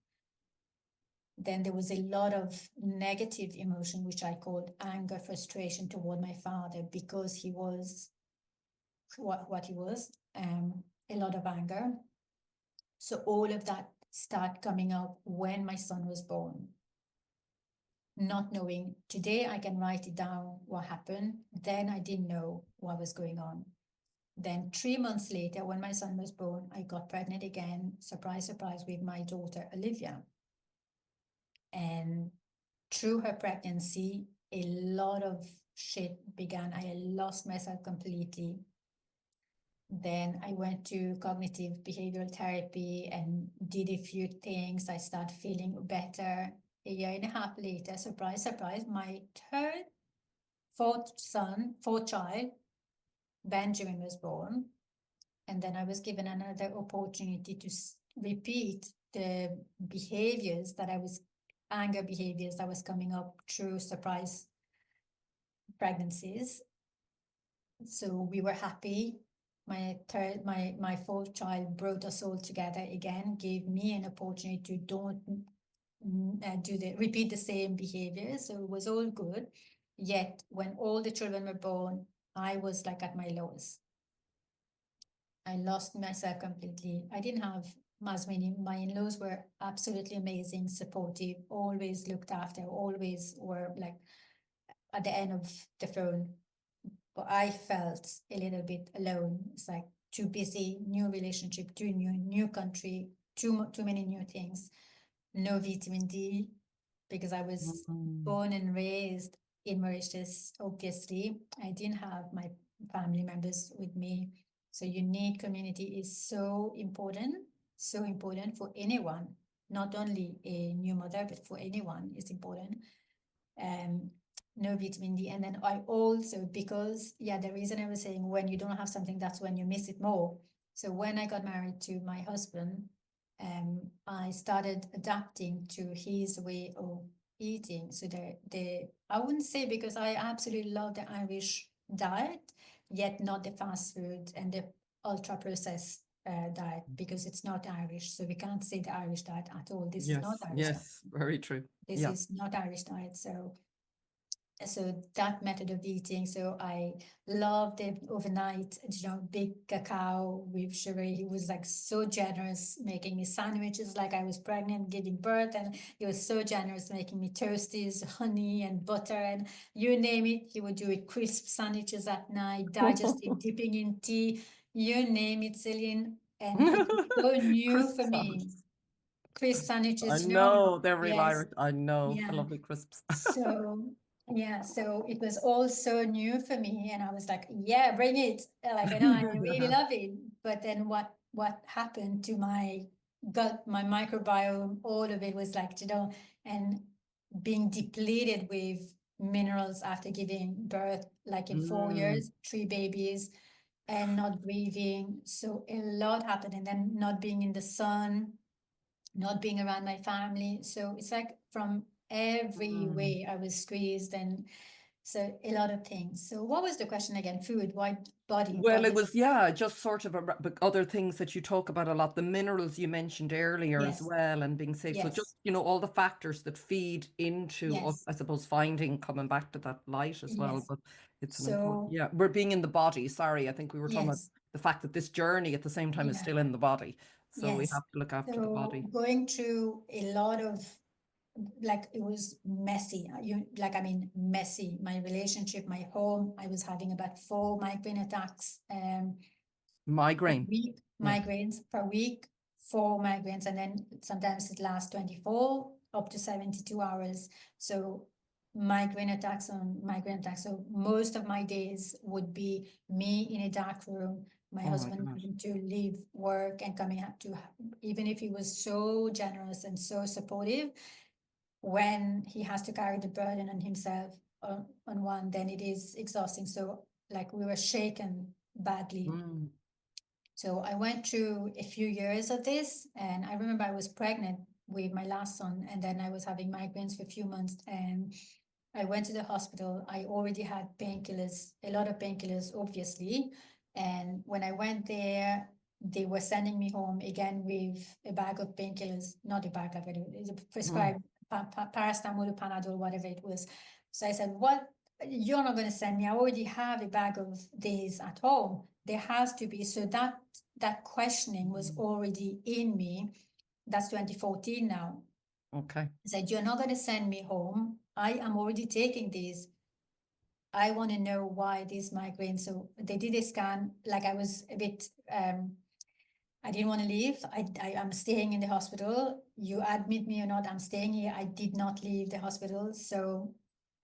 Then there was a lot of negative emotion, which I called anger, frustration toward my father, because he was what he was, a lot of anger. So all of that started coming up when my son was born. Not knowing, today I can write it down what happened. Then I didn't know what was going on. Then 3 months later, when my son was born, I got pregnant again, surprise, surprise, with my daughter, Olivia. And through her pregnancy, a lot of shit began. I lost myself completely. Then I went to cognitive behavioral therapy and did a few things. I started feeling better. A year and a half later, surprise, surprise, my fourth child, Benjamin, was born. And then I was given another opportunity to repeat the behaviors anger behaviors that was coming up through surprise pregnancies. So we were happy. My fourth child brought us all together again, gave me an opportunity to don't repeat the same behaviors. So it was all good. Yet when all the children were born, I was like at my lowest. I lost myself completely. I didn't have as many. My in-laws were absolutely amazing, supportive, always looked after, always were like at the end of the phone. But I felt a little bit alone. It's like too busy, new relationship, too new country, too many new things. No vitamin D, because I was born and raised in Mauritius. Obviously, I didn't have my family members with me. So unique community is so important for anyone, not only a new mother, but for anyone, it's important. No vitamin D. And then I also, because, the reason I was saying, when you don't have something, that's when you miss it more. So when I got married to my husband, I started adapting to his way of eating. So I wouldn't say, because I absolutely love the Irish diet, yet not the fast food and the ultra processed diet, because it's not Irish. So we can't say the Irish diet at all. This is not Irish diet. Yes, very true. This is not Irish diet. So that method of eating. So I loved the overnight, big cacao with sugar. He was like so generous, making me sandwiches like I was pregnant, giving birth. And he was so generous, making me toasties, honey and butter, and you name it. He would do it, crisp sandwiches at night, digestive, dipping in tea, you name it, Celine. And it was so new for me. Crisp sandwiches, I know, they're real Yes. Irish. I know, the Yeah. lovely crisps. So it was all so new for me, and I was like, yeah, bring it. Like, I really love it. But then what happened to my gut, my microbiome, all of it was like, and being depleted with minerals after giving birth, like in 4 years, 3 babies, and not breathing. So a lot happened, and then not being in the sun, not being around my family. So it's like from every way. I was squeezed, and so a lot of things. So what was the question again? Food, why Well, it body? was, yeah, just sort of but other things that you talk about a lot, the minerals you mentioned earlier as Yes, well, and being safe. So yes, just, all the factors that feed into us, yes, I suppose, finding, coming back to that light as well. yes. But it's an important, So yeah, we're being in the body. Sorry, I think we were talking about yes, the fact that this journey at the same time is yeah, still in the body. So we yes. have to look after the So body. going through a lot of, like, it was messy. Messy. My relationship, my home. I was having about 4 migraine attacks. Per Migraine. week, Yeah. migraines per week, 4 migraines, and then sometimes it lasts 24 up to 72 hours. So migraine attacks on migraine attacks. So most of my days would be me in a dark room, my Oh my husband God. having to leave work and coming up to, even if he was so generous and so supportive, when he has to carry the burden on himself on one, then it is exhausting. So like we were shaken badly. Mm. So I went through a few years of this, and I remember I was pregnant with my last son, and then I was having migraines for a few months, and I went to the hospital. I already had painkillers, a lot of painkillers, obviously. And when I went there, they were sending me home again with a bag of painkillers, not a bag, like it's a Mm. prescribed paracetamol, Panadol, whatever it was. So I said, "What? You're not going to send me. I already have a bag of these at home. There has to be." So that questioning was already in me. That's 2014 now. Okay. I said, "You're not going to send me home. I am already taking these. I want to know why these migraines." So they did a scan. Like I was a bit, I didn't want to leave. I'm staying in the hospital. You admit me or not, I'm staying here. I did not leave the hospital. So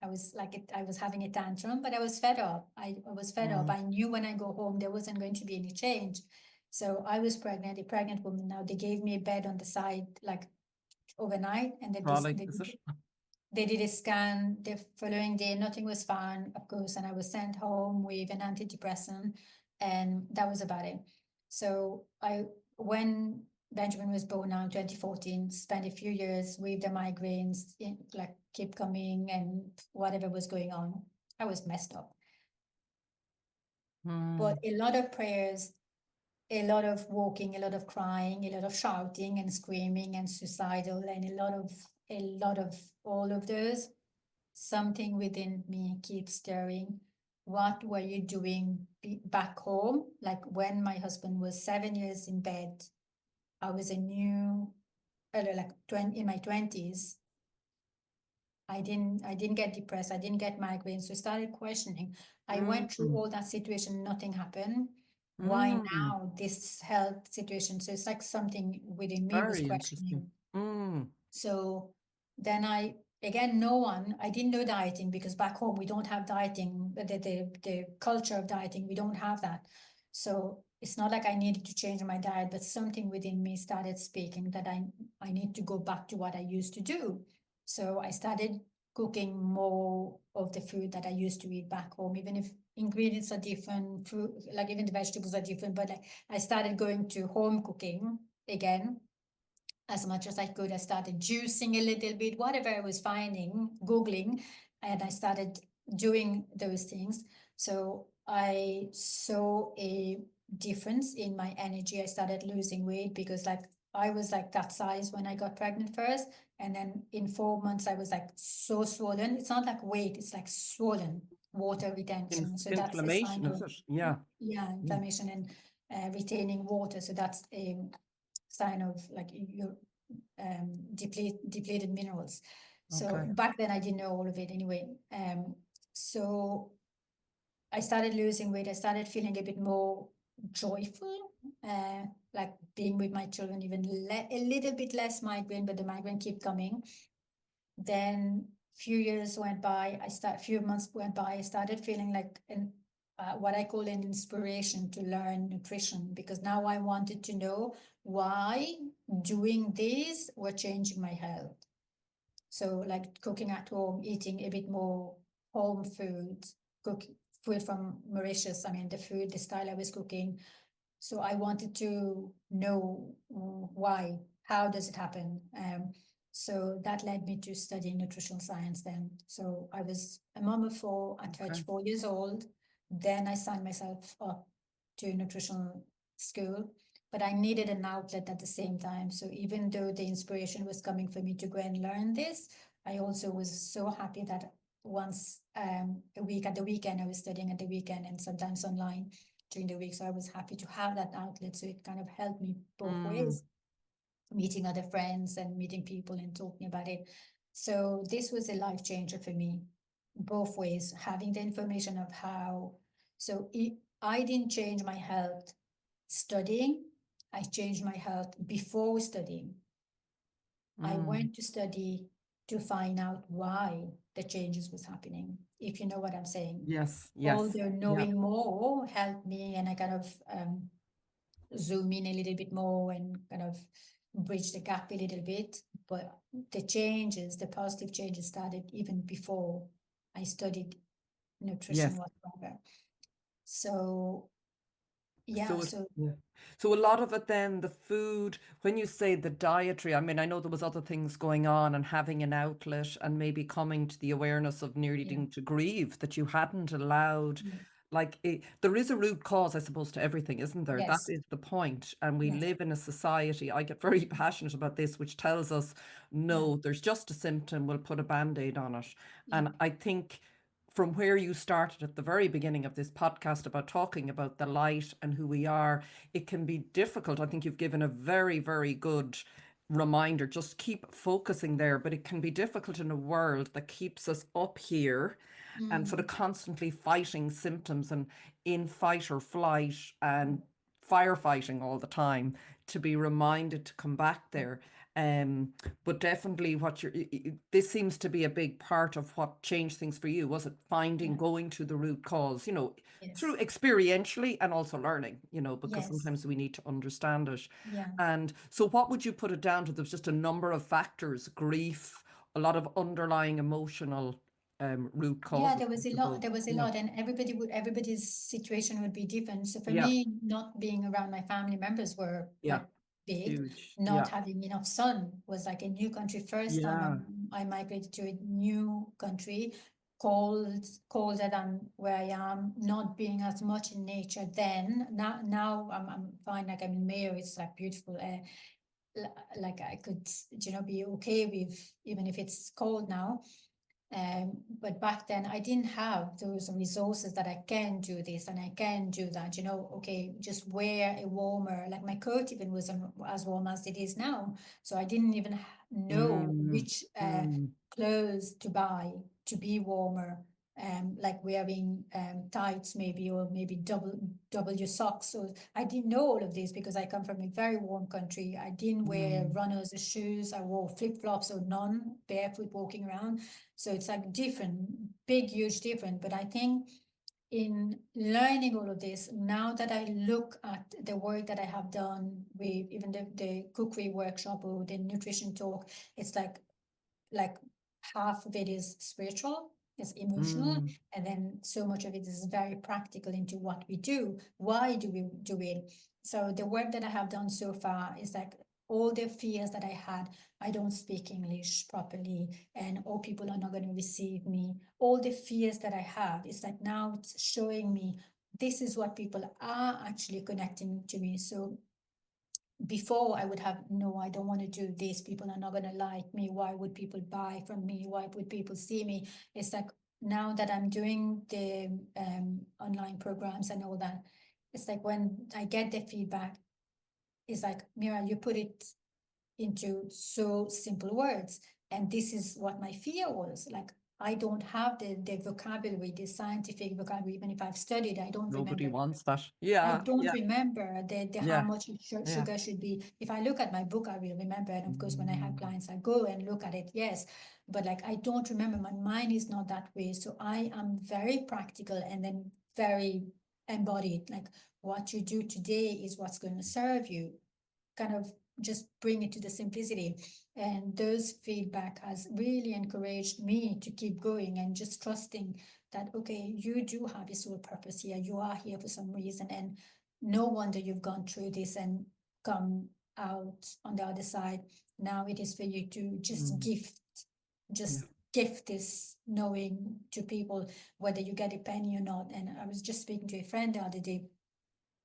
I was like, I was having a tantrum, but I was fed up. I was fed up. Mm. I knew when I go home, there wasn't going to be any change. So I was pregnant, a pregnant woman. Now they gave me a bed on the side, like overnight, and then Raleigh, is it? they did a scan the following day. Nothing was found, of course, and I was sent home with an antidepressant, and that was about it. So when Benjamin was born now in 2014, spent a few years with the migraines, like keep coming and whatever was going on. I was messed up. But Mm. a lot of prayers, a lot of walking, a lot of crying, a lot of shouting and screaming and suicidal, and a lot of all of those. Something within me keeps stirring. What were you doing back home? Like when my husband was 7 years in bed, I was like 20, in my 20s. I didn't get depressed. I didn't get migraines. So I started questioning. I went through Mm. all that situation. Nothing happened. Why Mm. now this health situation? So it's like something within me was Very interesting. questioning. Mm. So then I didn't know dieting, because back home we don't have dieting, the culture of dieting, we don't have that. So it's not like I needed to change my diet, but something within me started speaking that I need to go back to what I used to do. So I started cooking more of the food that I used to eat back home, even if ingredients are different, fruit, like even the vegetables are different, but I started going to home cooking again as much as I could. I started juicing a little bit, whatever I was finding, Googling, and I started doing those things. So I saw a difference in my energy. I started losing weight, because like I was like that size when I got pregnant first. And then in 4 months, I was like so swollen. It's not like weight, it's like swollen, water retention. So that's a sign Inflammation, is of, it? Yeah. yeah, Mm. inflammation and retaining water. So that's a sign of like your depleted minerals. So Okay. back then I didn't know all of it anyway. So I started losing weight. I started feeling a bit more joyful, like being with my children, even a little bit less migraine, but the migraine kept coming. Then few months went by. I started feeling like what I call an inspiration to learn nutrition, because now I wanted to know why doing this were changing my health. So like cooking at home, eating a bit more home food, cook food from Mauritius. I mean, the style I was cooking. So I wanted to know why, how does it happen? So that led me to study nutritional science then. So I was a mom of four at Okay. 34 years old. Then I signed myself up to nutritional school, but I needed an outlet at the same time. So even though the inspiration was coming for me to go and learn this, I also was so happy that once a week at the weekend, I was studying at the weekend and sometimes online during the week. So I was happy to have that outlet. So it kind of helped me both Mm, ways, meeting other friends and meeting people and talking about it. So this was a life changer for me, both ways, having the information of how. So I didn't change my health studying. I changed my health before studying. I mm. went to study to find out why the changes was happening, if you know what I'm saying. Yes, yes. Although Yeah. knowing more helped me, and I kind of zoom in a little bit more and kind of bridge the gap a little bit. But the changes, the positive changes started even before I studied nutrition Yes. whatsoever. So yeah, So it, so yeah. So a lot of it then, the food, when you say the dietary, I mean, I know there was other things going on and having an outlet and maybe coming to the awareness of yeah, needing to grieve that you hadn't allowed. yeah, Like there is a root cause, I suppose, to everything, isn't there? That yes, is the point. And we yes, live in a society, I get very passionate about this, which tells us, yeah, no, there's just a symptom, we'll put a band-aid on it. yeah, And I think from where you started at the very beginning of this podcast about talking about the light and who we are, it can be difficult. I think you've given a very, very good reminder. Just keep focusing there, but it can be difficult in a world that keeps us up here and sort of mm, constantly fighting symptoms and in fight or flight yeah, and firefighting all the time, to be reminded to come back yeah, there. But definitely what you're, this seems to be a big part of what changed things for you. Was it finding, yeah, going to the root cause, yes, through experientially and also learning, because yes, sometimes we need to understand it. yeah. And so what would you put it down to? There's just a number of factors, grief, a lot of underlying emotional root Yeah, causes, there I was a lot. suppose. There was a Yeah. lot, and everybody's situation would be different. So for Yeah. me, not being around my family members were Yeah. like big. Huge. Not Yeah. having enough sun was like a new country. First time Yeah. I migrated to a new country, cold, colder than where I am. Not being as much in nature then. Now I'm fine. Like I'm in Mayo, it's like beautiful. Like I could, be okay with even if it's cold now. But back then I didn't have those resources that I can do this and I can do that, okay, just wear a warmer, like my coat even wasn't as warm as it is now. So I didn't even know Mm. which Mm. clothes to buy to be warmer. Like wearing tights maybe, or maybe double your socks. So I didn't know all of this because I come from a very warm country. I didn't wear Mm. runners or shoes. I wore flip-flops or none, barefoot walking around. So it's like different, big, huge different. But I think in learning all of this, now that I look at the work that I have done with even the cookery workshop or the nutrition talk, it's like half of it is spiritual, is emotional, Mm. and then so much of it is very practical into what we do. Why do we do it? So the work that I have done so far is like all the fears that I had. I don't speak English properly, and all people are not going to receive me. All the fears that I have, it's like now it's showing me this is what people are actually connecting to me. So before I would have, no, I don't want to do this, people are not going to like me, why would people buy from me, why would people see me? It's like now that I'm doing the online programs and all that, it's like when I get the feedback, it's like, Mira, you put it into so simple words, and this is what my fear was. Like I don't have the vocabulary, the scientific vocabulary. Even if I've studied, I don't Nobody remember. wants that. I Yeah. don't Yeah. remember the how Yeah. much Yeah. sugar should be. If I look at my book, I will remember. And of course, when I have Mm. clients, I go and look at it. Yes, but like I don't remember. My mind is not that way. So I am very practical and then very embodied. Like what you do today is what's going to serve you. Kind of just bring it to the simplicity. And those feedback has really encouraged me to keep going and just trusting that, okay, you do have a soul purpose here. You are here for some reason. And no wonder you've gone through this and come out on the other side. Now it is for you to just Yeah. gift this knowing to people, whether you get a penny or not. And I was just speaking to a friend the other day.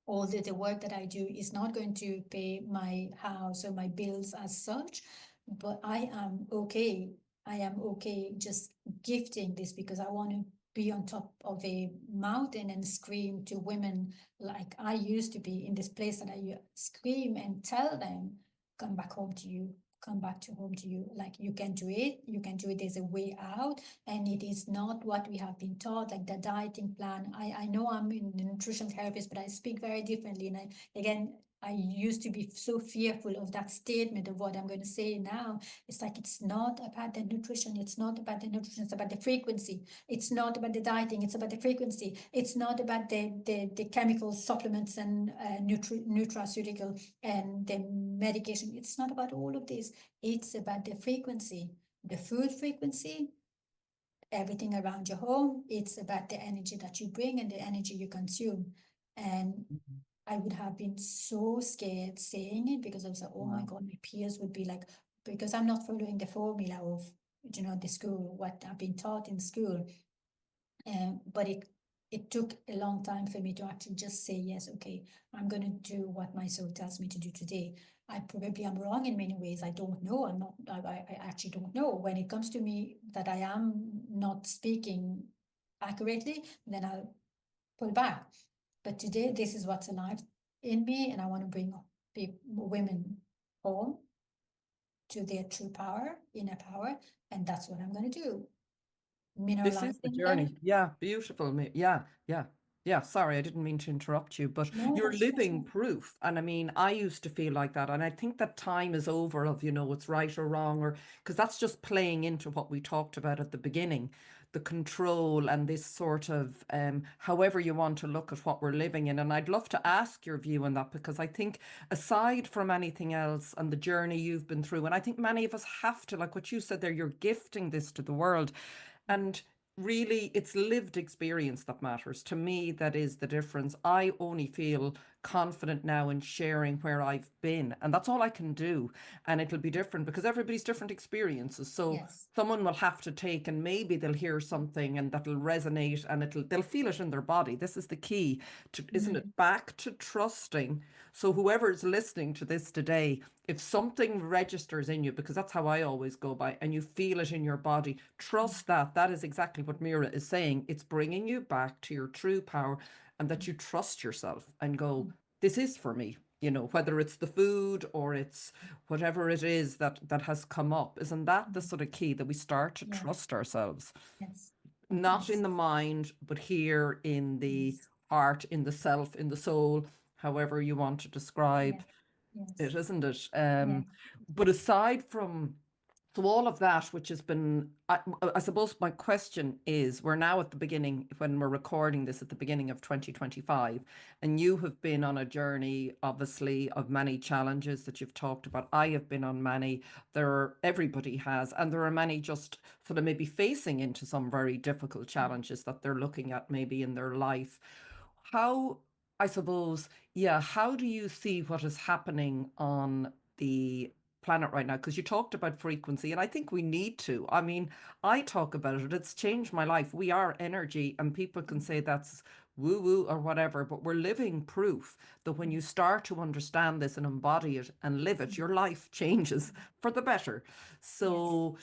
All the work that I do is not going to pay my house or my bills as such, but I am okay. I am okay just gifting this because I want to be on top of a mountain and scream to women like I used to be in this place, that I scream and tell them, come back home to you, come back to home to you. Like, you can do it, you can do it. There's a way out. And it is not what we have been taught, like the dieting plan. I know I'm a nutritional therapist, but I speak very differently. And I used to be so fearful of that statement of what I'm going to say now. It's like, it's not about the nutrition. It's not about the nutrition. It's about the frequency. It's not about the dieting. It's about the frequency. It's not about the chemical supplements and nutraceutical and the medication. It's not about all of this. It's about the frequency, the food frequency, everything around your home. It's about the energy that you bring and the energy you consume. And I would have been so scared saying it, because I was like, oh my God, my peers would be like, because I'm not following the formula of, the school, what I've been taught in school. But it took a long time for me to actually just say, yes, okay, I'm going to do what my soul tells me to do today. I probably am wrong in many ways. I don't know. I actually don't know. When it comes to me that I am not speaking accurately, then I'll pull back. But today, this is what's alive in me, and I want to bring women home to their true power, inner power, and that's what I'm going to do. This is the Mineralizing them. journey. Yeah, beautiful. Yeah, yeah, yeah. Sorry, I didn't mean to interrupt you, but No, you're that's living not. proof. And I mean, I used to feel like that. And I think that time is over of, it's right or wrong, or because that's just playing into what we talked about at the beginning, the control and this sort of however you want to look at what we're living in. And I'd love to ask your view on that, because I think aside from anything else and the journey you've been through, and I think many of us have to, like what you said there, you're gifting this to the world. And really, it's lived experience that matters. To me, that is the difference. I only feel confident now in sharing where I've been, and that's all I can do. And it'll be different because everybody's different experiences. So Yes. someone will have to take, and maybe they'll hear something and that'll resonate, and they'll feel it in their body. This is the key to, isn't Mm-hmm. it? Back to trusting. So whoever's listening to this today, if something registers in you, because that's how I always go by, and you feel it in your body, trust that. That is exactly what Mira is saying. It's bringing you back to your true power, and that you trust yourself and go, this is for me. Whether it's the food or it's whatever it is that has come up. Isn't that the sort of key, that we start to Yeah. trust ourselves? Yes. Not in Yes. the mind, but here in the Yes. heart, in the self, in the soul, however you want to Yeah. describe Yes. it, isn't it? Yeah. But aside from, so all of that, which has been, I suppose my question is, we're now at the beginning, when we're recording this at the beginning of 2025, and you have been on a journey, obviously, of many challenges that you've talked about. I have been on many. Everybody has, and there are many just sort of maybe facing into some very difficult challenges that they're looking at maybe in their life. How, I suppose, yeah, how do you see what is happening on the planet right now? Because you talked about frequency, and I think we need to. I mean, I talk about it, it's changed my life. We are energy, and people can say that's woo woo or whatever, but we're living proof that when you start to understand this and embody it and live it, your life changes for the better. Yes. So,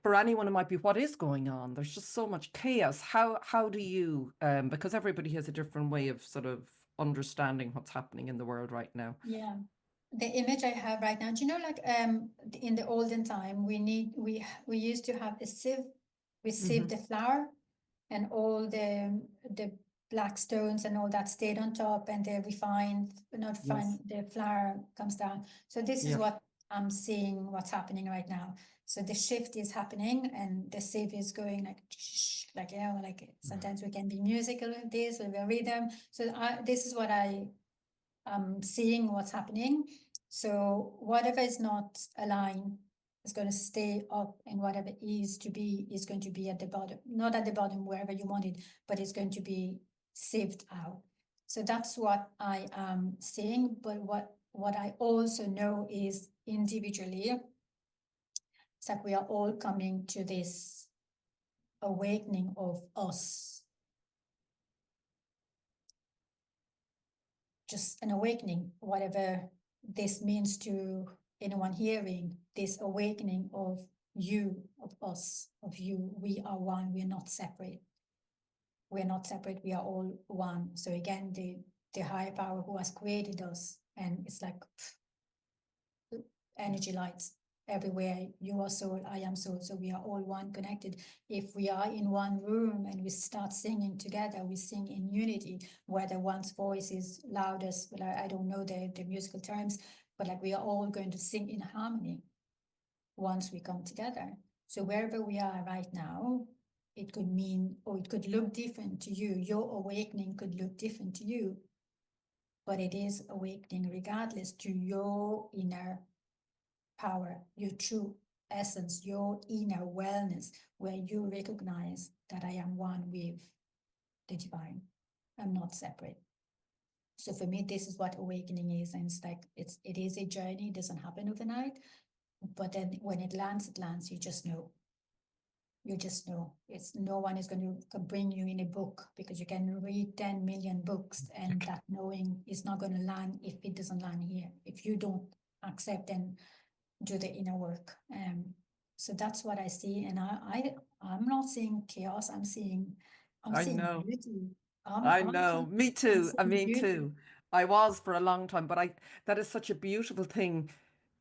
for anyone who might be, what is going on? There's just so much chaos. How do you, because everybody has a different way of sort of understanding what's happening in the world right now. Yeah. The image I have right now, do you know, like in the olden time, we used to have a sieve. We sieve Hmm. the flour, and all the black stones and all that stayed on top, and the not Yes. refined, the flour comes down. So this is Yes. what I'm seeing, what's happening right now. So the shift is happening, and the sieve is going like, like sometimes we can be musical with this, with a rhythm. So this is what seeing what's happening. So whatever is not aligned is going to stay up, and whatever is to be is going to be at the bottom, not at the bottom wherever you want it, but it's going to be sieved out. So that's what I am saying. But what I also know is individually, it's like we are all coming to this awakening of us, just an awakening, whatever this means to anyone hearing, this awakening of you, of us, of you. We are one, we're not separate. We're not separate, we are all one. So again, the higher power who has created us, and it's like energy lights everywhere. You are soul, I am soul. So we are all one, connected. If we are in one room and we start singing together, we sing in unity, whether one's voice is loudest, but I don't know the musical terms, but like we are all going to sing in harmony once we come together. So wherever we are right now, it could mean, or it could look different to you. Your awakening could look different to you, but it is awakening regardless to your inner power, your true essence, your inner wellness, where you recognize that I am one with the divine. I'm not separate. So for me, this is what awakening is. And it's like, it is a journey. It doesn't happen overnight. But then when it lands, you just know. You just know. It's no one is going to bring you in a book, because you can read 10 million books and that knowing is not going to land if it doesn't land here. If you don't accept and do the inner work. So that's what I see. And I'm not seeing chaos. I'm seeing I know. beauty. I know. Me I'm too. I seeing mean, beauty. too. I was for a long time, but that is such a beautiful thing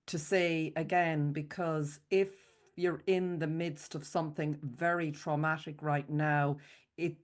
to say again, because if you're in the midst of something very traumatic right now, it,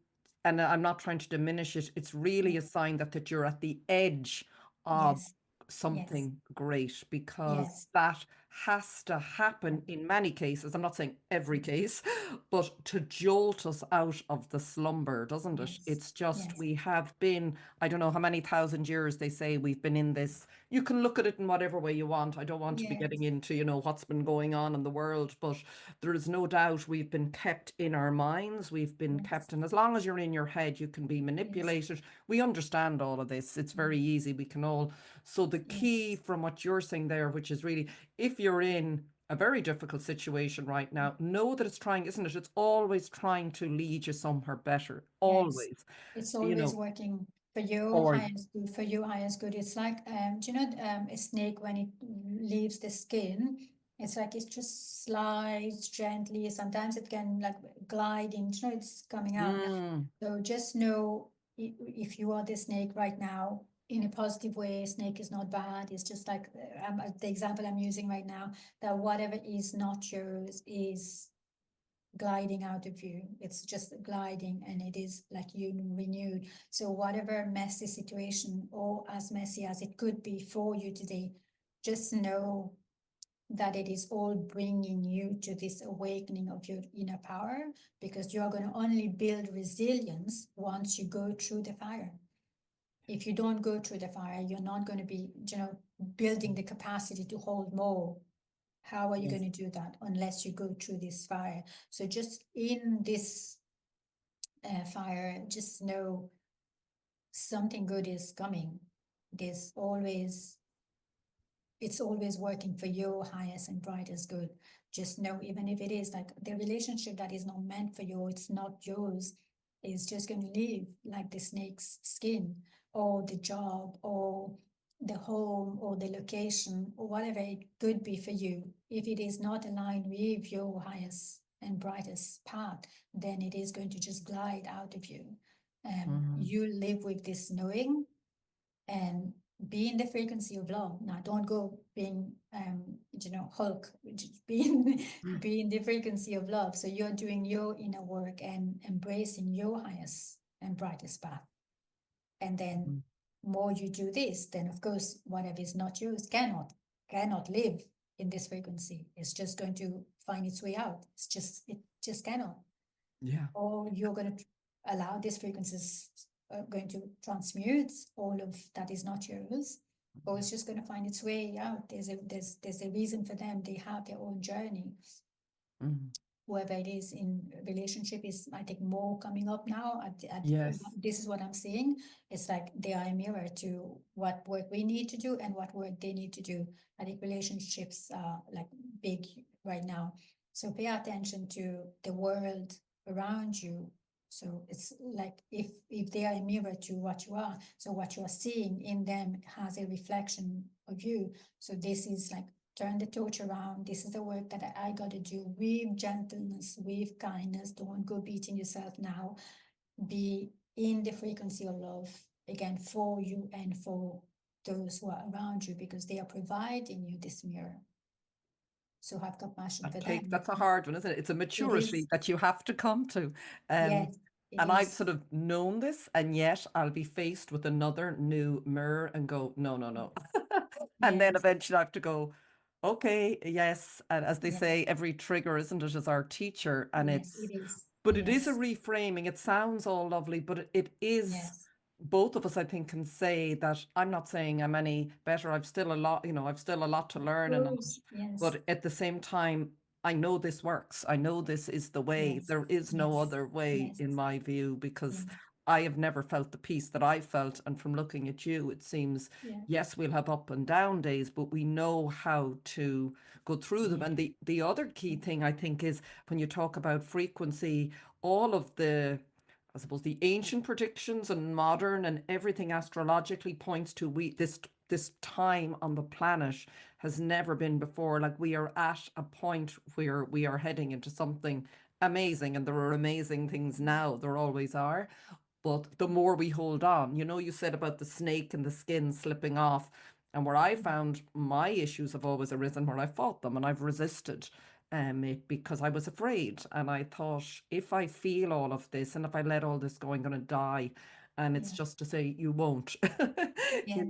and I'm not trying to diminish it, it's really a sign that you're at the edge of Yes, yes, something great, because yes, that has to yes, happen in many cases. I'm not saying every case, but to jolt us out of the slumber, doesn't it? yes, It's just, yes, we have been, I don't know how many thousand years they say we've been in this. You can look at it in whatever way you want. I don't want to be yes, getting into, what's been going on in the world, but there is no doubt we've been kept in our minds. We've been yes, kept, and as long as you're in your head, you can be yes, manipulated. We understand all of this. It's very easy. We can all. So the key yes, from what you're saying there, which is really, if you're in a very difficult situation right now, know that it's trying, isn't it? It's always trying to lead you somewhere better. yes. Always, It's you always know, working for your or highest good, for your highest good. It's like, do you know, a snake, when it leaves the skin, it's like it just slides gently. Sometimes it can like gliding, you know, it's coming out. mm, So just know, if you are the snake right now, in a positive way, snake is not bad. It's just like the example I'm using right now, that whatever is not yours is gliding out of you. It's just gliding, and it is like you renewed. So whatever messy situation, or as messy as it could be for you today, just know that it is all bringing you to this awakening of your inner power, because you are going to only build resilience once you go through the fire. If you don't go through the fire, you're not going to be, building the capacity to hold more. How are you yes. going to do that unless you go through this fire? So just in this fire, just know something good is coming. There's always It's always working for your highest and brightest good. Just know, even if it is like the relationship that is not meant for you, it's not yours, is just going to leave like the snake's skin, or the job, or the home, or the location, or whatever it could be for you. If it is not aligned with your highest and brightest path, then it is going to just glide out of you. Mm, You live with this knowing, and be in the frequency of love. Now, don't go being, Hulk. Just be in the frequency of love. So you're doing your inner work and embracing your highest and brightest path. And then, mm, more you do this, then of course, whatever is not yours cannot live in this frequency. It's just going to find its way out. It just cannot. yeah. Or you're going to allow these frequencies going to transmute all of that is not yours, or it's just going to find its way out. There's a reason for them. They have their own journey. Mm. whoever it is in relationship is, I think, more coming up now. Yes. This is what I'm seeing. It's like they are a mirror to what work we need to do and what work they need to do. I think relationships are like big right now. So pay attention to the world around you. So it's like if they are a mirror to what you are, so what you are seeing in them has a reflection of you. So this is like turn the torch around. This is the work that I got to do with gentleness, with kindness. Don't go beating yourself now. Be in the frequency of love again for you and for those who are around you, because they are providing you this mirror. So have compassion for them. That's a hard one, isn't it? It's a It maturity is. that you have to come to. Um, Yes, it and I've is. sort of known this, and yet I'll be faced with another new mirror and go, no, no, no. And then Yes, eventually I have to go, okay, yes. And as they yes, say, every trigger, isn't it, is our teacher. And yes, it's, it is. but it is a Yes, reframing. It sounds all lovely, but it is, yes. both of us, I think, can say that I'm not saying I'm any better. I've still a lot, I've still a lot to Of learn and that. course, yes, But at the same time, I know this works. I know this is the way. yes, There is no yes, other way, yes, in my view, because yes, I have never felt the peace that I felt. And from looking at you, it seems, yeah, yes, we'll have up and down days, but we know how to go through them. yeah, And the other key yeah, thing, I think, is when you talk about frequency, all of the, I suppose, the ancient predictions and modern and everything astrologically points to this time on the planet has never been before. Like, we are at a point where we are heading into something amazing, and there are amazing things now. There always are. But the more we hold on, you said about the snake and the skin slipping off. And where I found my issues have always arisen where I fought them and I've resisted it because I was afraid. And I thought, if I feel all of this and if I let all this go, I'm going to die. And it's yeah, just to say, you won't. yeah,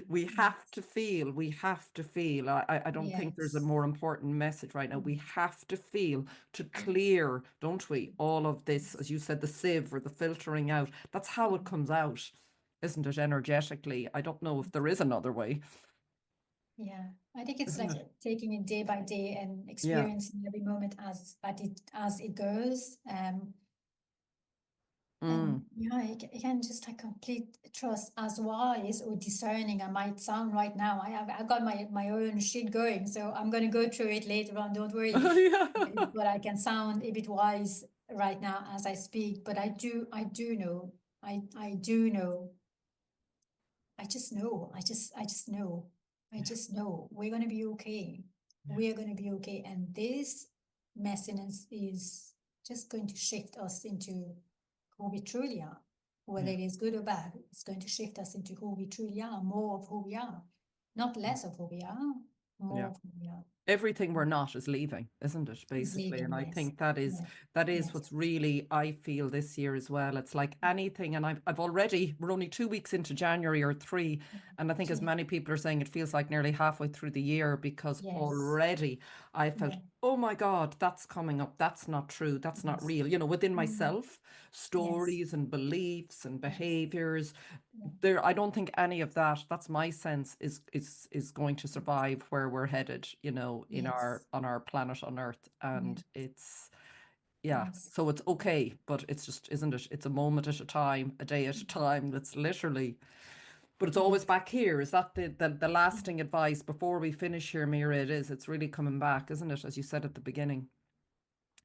We have to feel. We have to feel. I don't think there's a yes, more important message right now. We have to feel to yes, clear, don't we? All of this, yes, as you said, the sieve or the filtering out. That's how it comes out, isn't it, energetically? I don't know if there is another way, yeah. I think it's isn't like it? taking it day by day and Yeah. experiencing every moment as it goes. And Mm. yeah, you can just like complete trust. As wise or discerning I might sound right now, I've got my own shit going, so I'm gonna go through it later on. Don't worry. Yeah. But I can sound a bit wise right now as I speak. But I do know, I do know. I just know. I just know. I just know we're gonna be okay. Yeah. We're gonna be okay. And this messiness is just going to shift us into who we truly are. Whether Yeah. it is good or bad, it's going to shift us into who we truly are, more of who we are. Not less of who we are, more Yeah. of who we are. Everything we're not is leaving, isn't it, Is basically? And leaving, I yes. think that is Yes. that is Yes. what's really, I feel, this year as well. It's like anything, and I've already, we're only 2 weeks into January, or three, and I think, as Yeah. many people are saying, it feels like nearly halfway through the year, because Yes. already I felt, Yeah. oh my God, that's coming up. That's not true. That's not Yes. real. Within Mm. myself, Yes. stories and beliefs and Yes. behaviors, Yeah. I don't think any of that, that's my sense, is going to survive where we're headed, in our Yes. on our planet on Earth. Yeah. And it's, yeah, Yes. so it's okay, but it's just, isn't it? It's a moment at a time, a day at a time. That's literally, but it's always Yes. back here. Is that the lasting advice before we finish here, Mira? It's really coming back, isn't it? As you said at the beginning,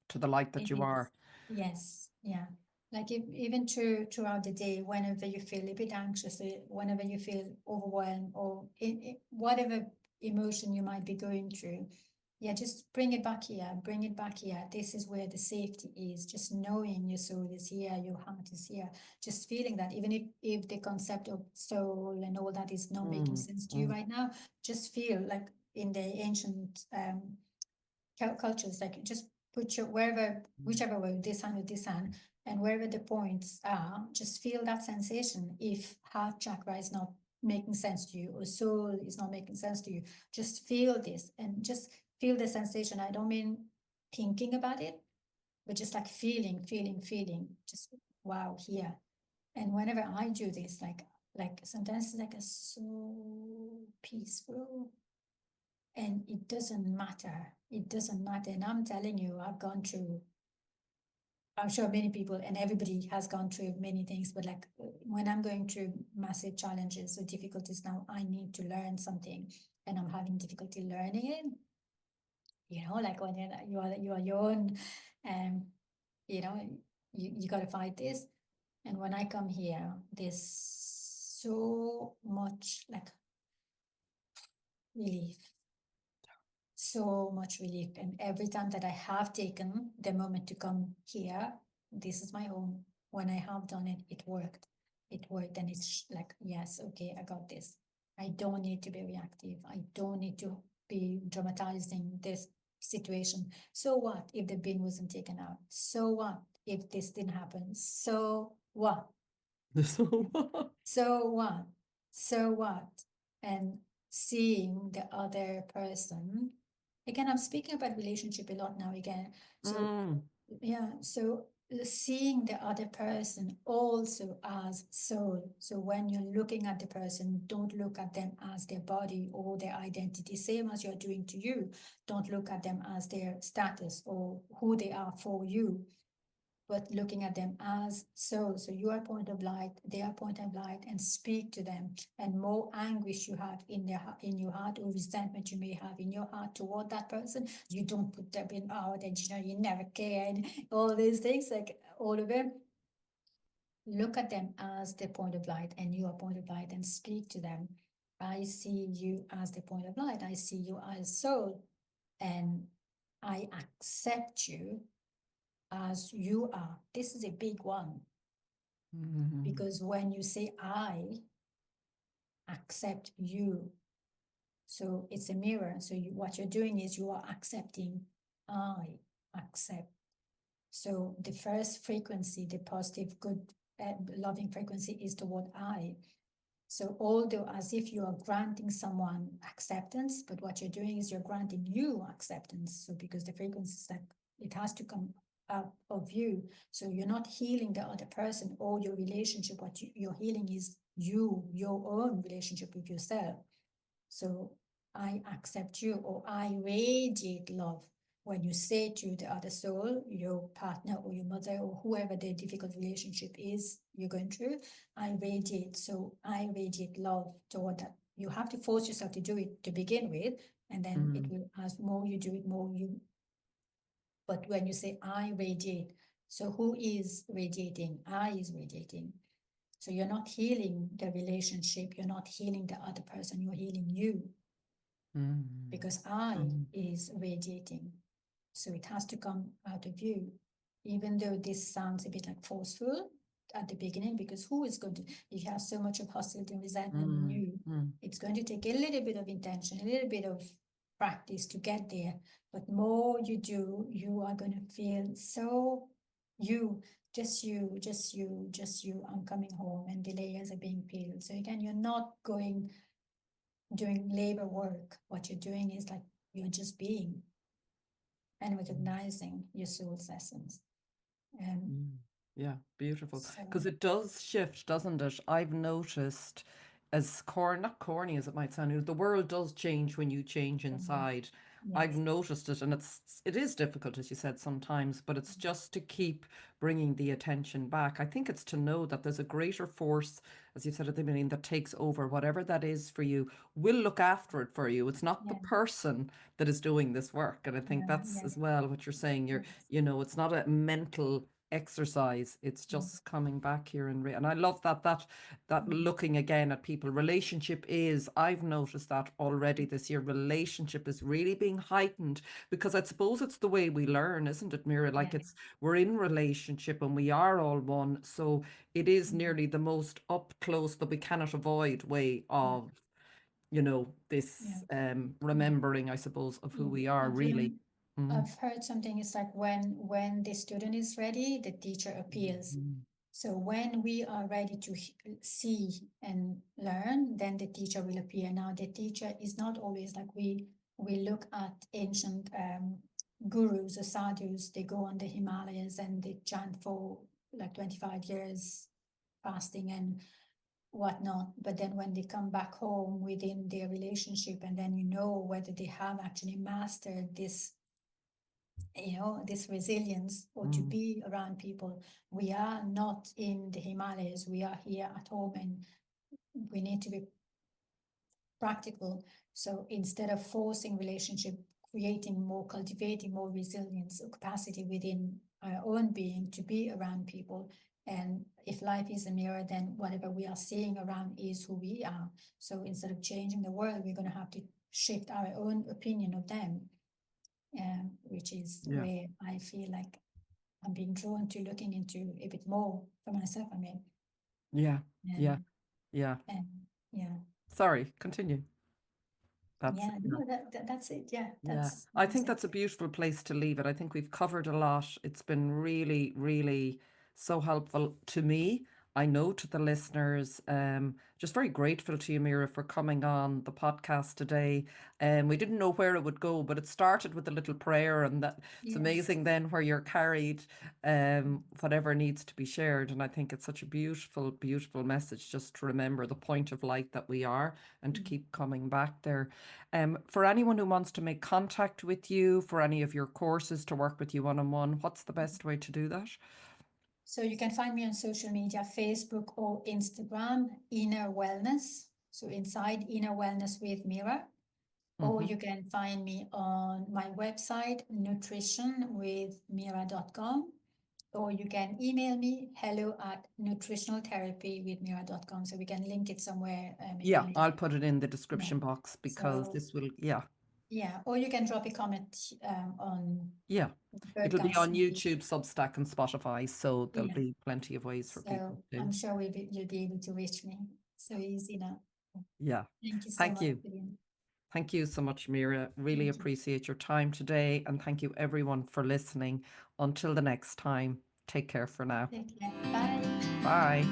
to the light that It you is. are. Yes. Yeah. Like even throughout the day, whenever you feel a bit anxious, whenever you feel overwhelmed, or whatever emotion you might be going through, yeah, just bring it back here. Bring it back here. This is where the safety is. Just knowing your soul is here, your heart is here. Just feeling that, even if the concept of soul and all that is not making Mm, sense to you mm, right now, just feel like in the ancient cultures, like just put your wherever, mm. whichever way, this hand with this hand, and wherever the points are, just feel that sensation. If heart chakra is not making sense to you, or soul is not making sense to you, just feel this and just feel the sensation. I don't mean thinking about it, but just like feeling, just wow, here. And whenever I do this, like sometimes it's like a so peaceful, And it doesn't matter. It doesn't matter. And I'm telling you, I've gone through, I'm sure many people and everybody has gone through many things, but like when I'm going through massive challenges or difficulties now, I need to learn something and I'm having difficulty learning it. Like when you are your own, um, you know, you got to fight this. And when I come here, there's so much like relief, so much relief. And every time that I have taken the moment to come here, this is my home. When I have done it, it worked. It worked. And it's like, yes, okay, I got this. I don't need to be reactive. I don't need to be dramatizing this situation. So what if the bin wasn't taken out? So what if this didn't happen? So what? So what? So what? So what? And seeing the other person, again, I'm speaking about relationship a lot now again. So Mm. yeah, so seeing the other person also as soul. So when you're looking at the person, don't look at them as their body or their identity, same as you're doing to you. Don't look at them as their status or who they are for you, but looking at them as soul. So you are point of light, they are point of light, and speak to them. And more anguish you have in your heart, or resentment you may have in your heart toward that person, you don't put them in out, and you never care, and all these things, like all of it. Look at them as the point of light, and you are point of light, and speak to them. I see you as the point of light. I see you as soul, and I accept you as you are. This is a big one, because when you say I accept you, so it's a mirror. So what you're doing is you are accepting I accept. So the first frequency, the positive, good, loving frequency is toward I. So although as if you are granting someone acceptance, but what you're doing is you're granting you acceptance. So because the frequency is like, it has to come out of you. So you're not healing the other person or your relationship. What you're healing is you, your own relationship with yourself. So I accept you, or I radiate love. When you say to the other soul, your partner or your mother or whoever the difficult relationship is you're going through, I radiate. So I radiate love toward that. You have to force yourself to do it to begin with, and then it will, as more you do it, more you. But when you say I radiate, so who is radiating? I is radiating. So you're not healing the relationship, you're not healing the other person, you're healing you, because I is radiating. So it has to come out of you, even though this sounds a bit like forceful at the beginning, because who is going to, if you have so much of hostility and resentment in you, it's going to take a little bit of intention, a little bit of practice to get there. But more you do, you are going to feel so you, just you, just you, just you. I'm coming home, and the layers are being peeled. So again, you're not doing labor work. What you're doing is like you're just being and recognizing your soul's essence. Yeah, beautiful. So Because it does shift, doesn't it? I've noticed, as not corny as it might sound, the world does change when you change inside. I've yes, noticed it, and it is difficult, as you said, sometimes, but it's just to keep bringing the attention back. I think it's to know that there's a greater force, as you said at the beginning, that takes over whatever that is for you, will look after it for you. It's not the yeah, person that is doing this work. And I think yeah, that's yeah, as well what you're saying. yes, It's not a mental exercise, it's yeah, just coming back here and I love that looking again at people. Relationship is, I've noticed that already this year, relationship is really being heightened, because I suppose it's the way we learn, isn't it, Mira? Like, yeah, it's, we're in relationship and we are all one, so it is nearly the most up close that we cannot avoid way yeah, of this yeah, yeah. remembering, I suppose, of who Yeah. we are really. Even I've heard something, it's like when the student is ready, the teacher appears. So when we are ready to see and learn, then the teacher will appear. Now the teacher is not always like we look at ancient gurus or sadhus. They go on the Himalayas and they chant for like 25 years fasting, and whatnot. But then when they come back home within their relationship, and then you know whether they have actually mastered this, this resilience, or to Mm. be around people. We are not in the Himalayas, we are here at home, and we need to be practical. So instead of forcing relationship, cultivating more resilience or capacity within our own being to be around people. And if life is a mirror, then whatever we are seeing around is who we are. So instead of changing the world, we're going to have to shift our own opinion of them, which is Yeah. where I feel like I'm being drawn to looking into a bit more for myself. I mean, Yeah. Yeah. and Yeah. and yeah. Sorry, continue. That's Yeah, yeah. no, that's it. Yeah, Yeah, that's I that's think it. that's a beautiful place to leave it. I think we've covered a lot. It's been really, really so helpful to me. I know to the listeners. Just very grateful to you, Mira, for coming on the podcast today. We didn't know where it would go, but it started with a little prayer, and that it's Yes. amazing then where you're carried, whatever needs to be shared. And I think it's such a beautiful, beautiful message just to remember the point of light that we are and to Mm. keep coming back there. For anyone who wants to make contact with you for any of your courses to work with you one on one, what's the best way to do that? So you can find me on social media, Facebook or Instagram, Inner Wellness. So inside Inner Wellness with Mira. Or Hmm. you can find me on my website, nutritionwithmira.com. Or you can email me, hello@nutritionaltherapywithmira.com. So we can link it somewhere, maybe Yeah, in the, I'll put it in the yeah. description box because So this will, yeah, yeah, or you can drop a comment on yeah. the It'll be podcast, on maybe. YouTube, Substack, and Spotify, so there'll Yeah. be plenty of ways for people So to. I'm sure you'll be able to reach me so easy now. Yeah. Thank you so Thank much, you. Vivian. Thank you so much, Mira. Really Thank you. appreciate your time today. And thank you, everyone, for listening. Until the next time, take care for now. Take care. Bye. Bye.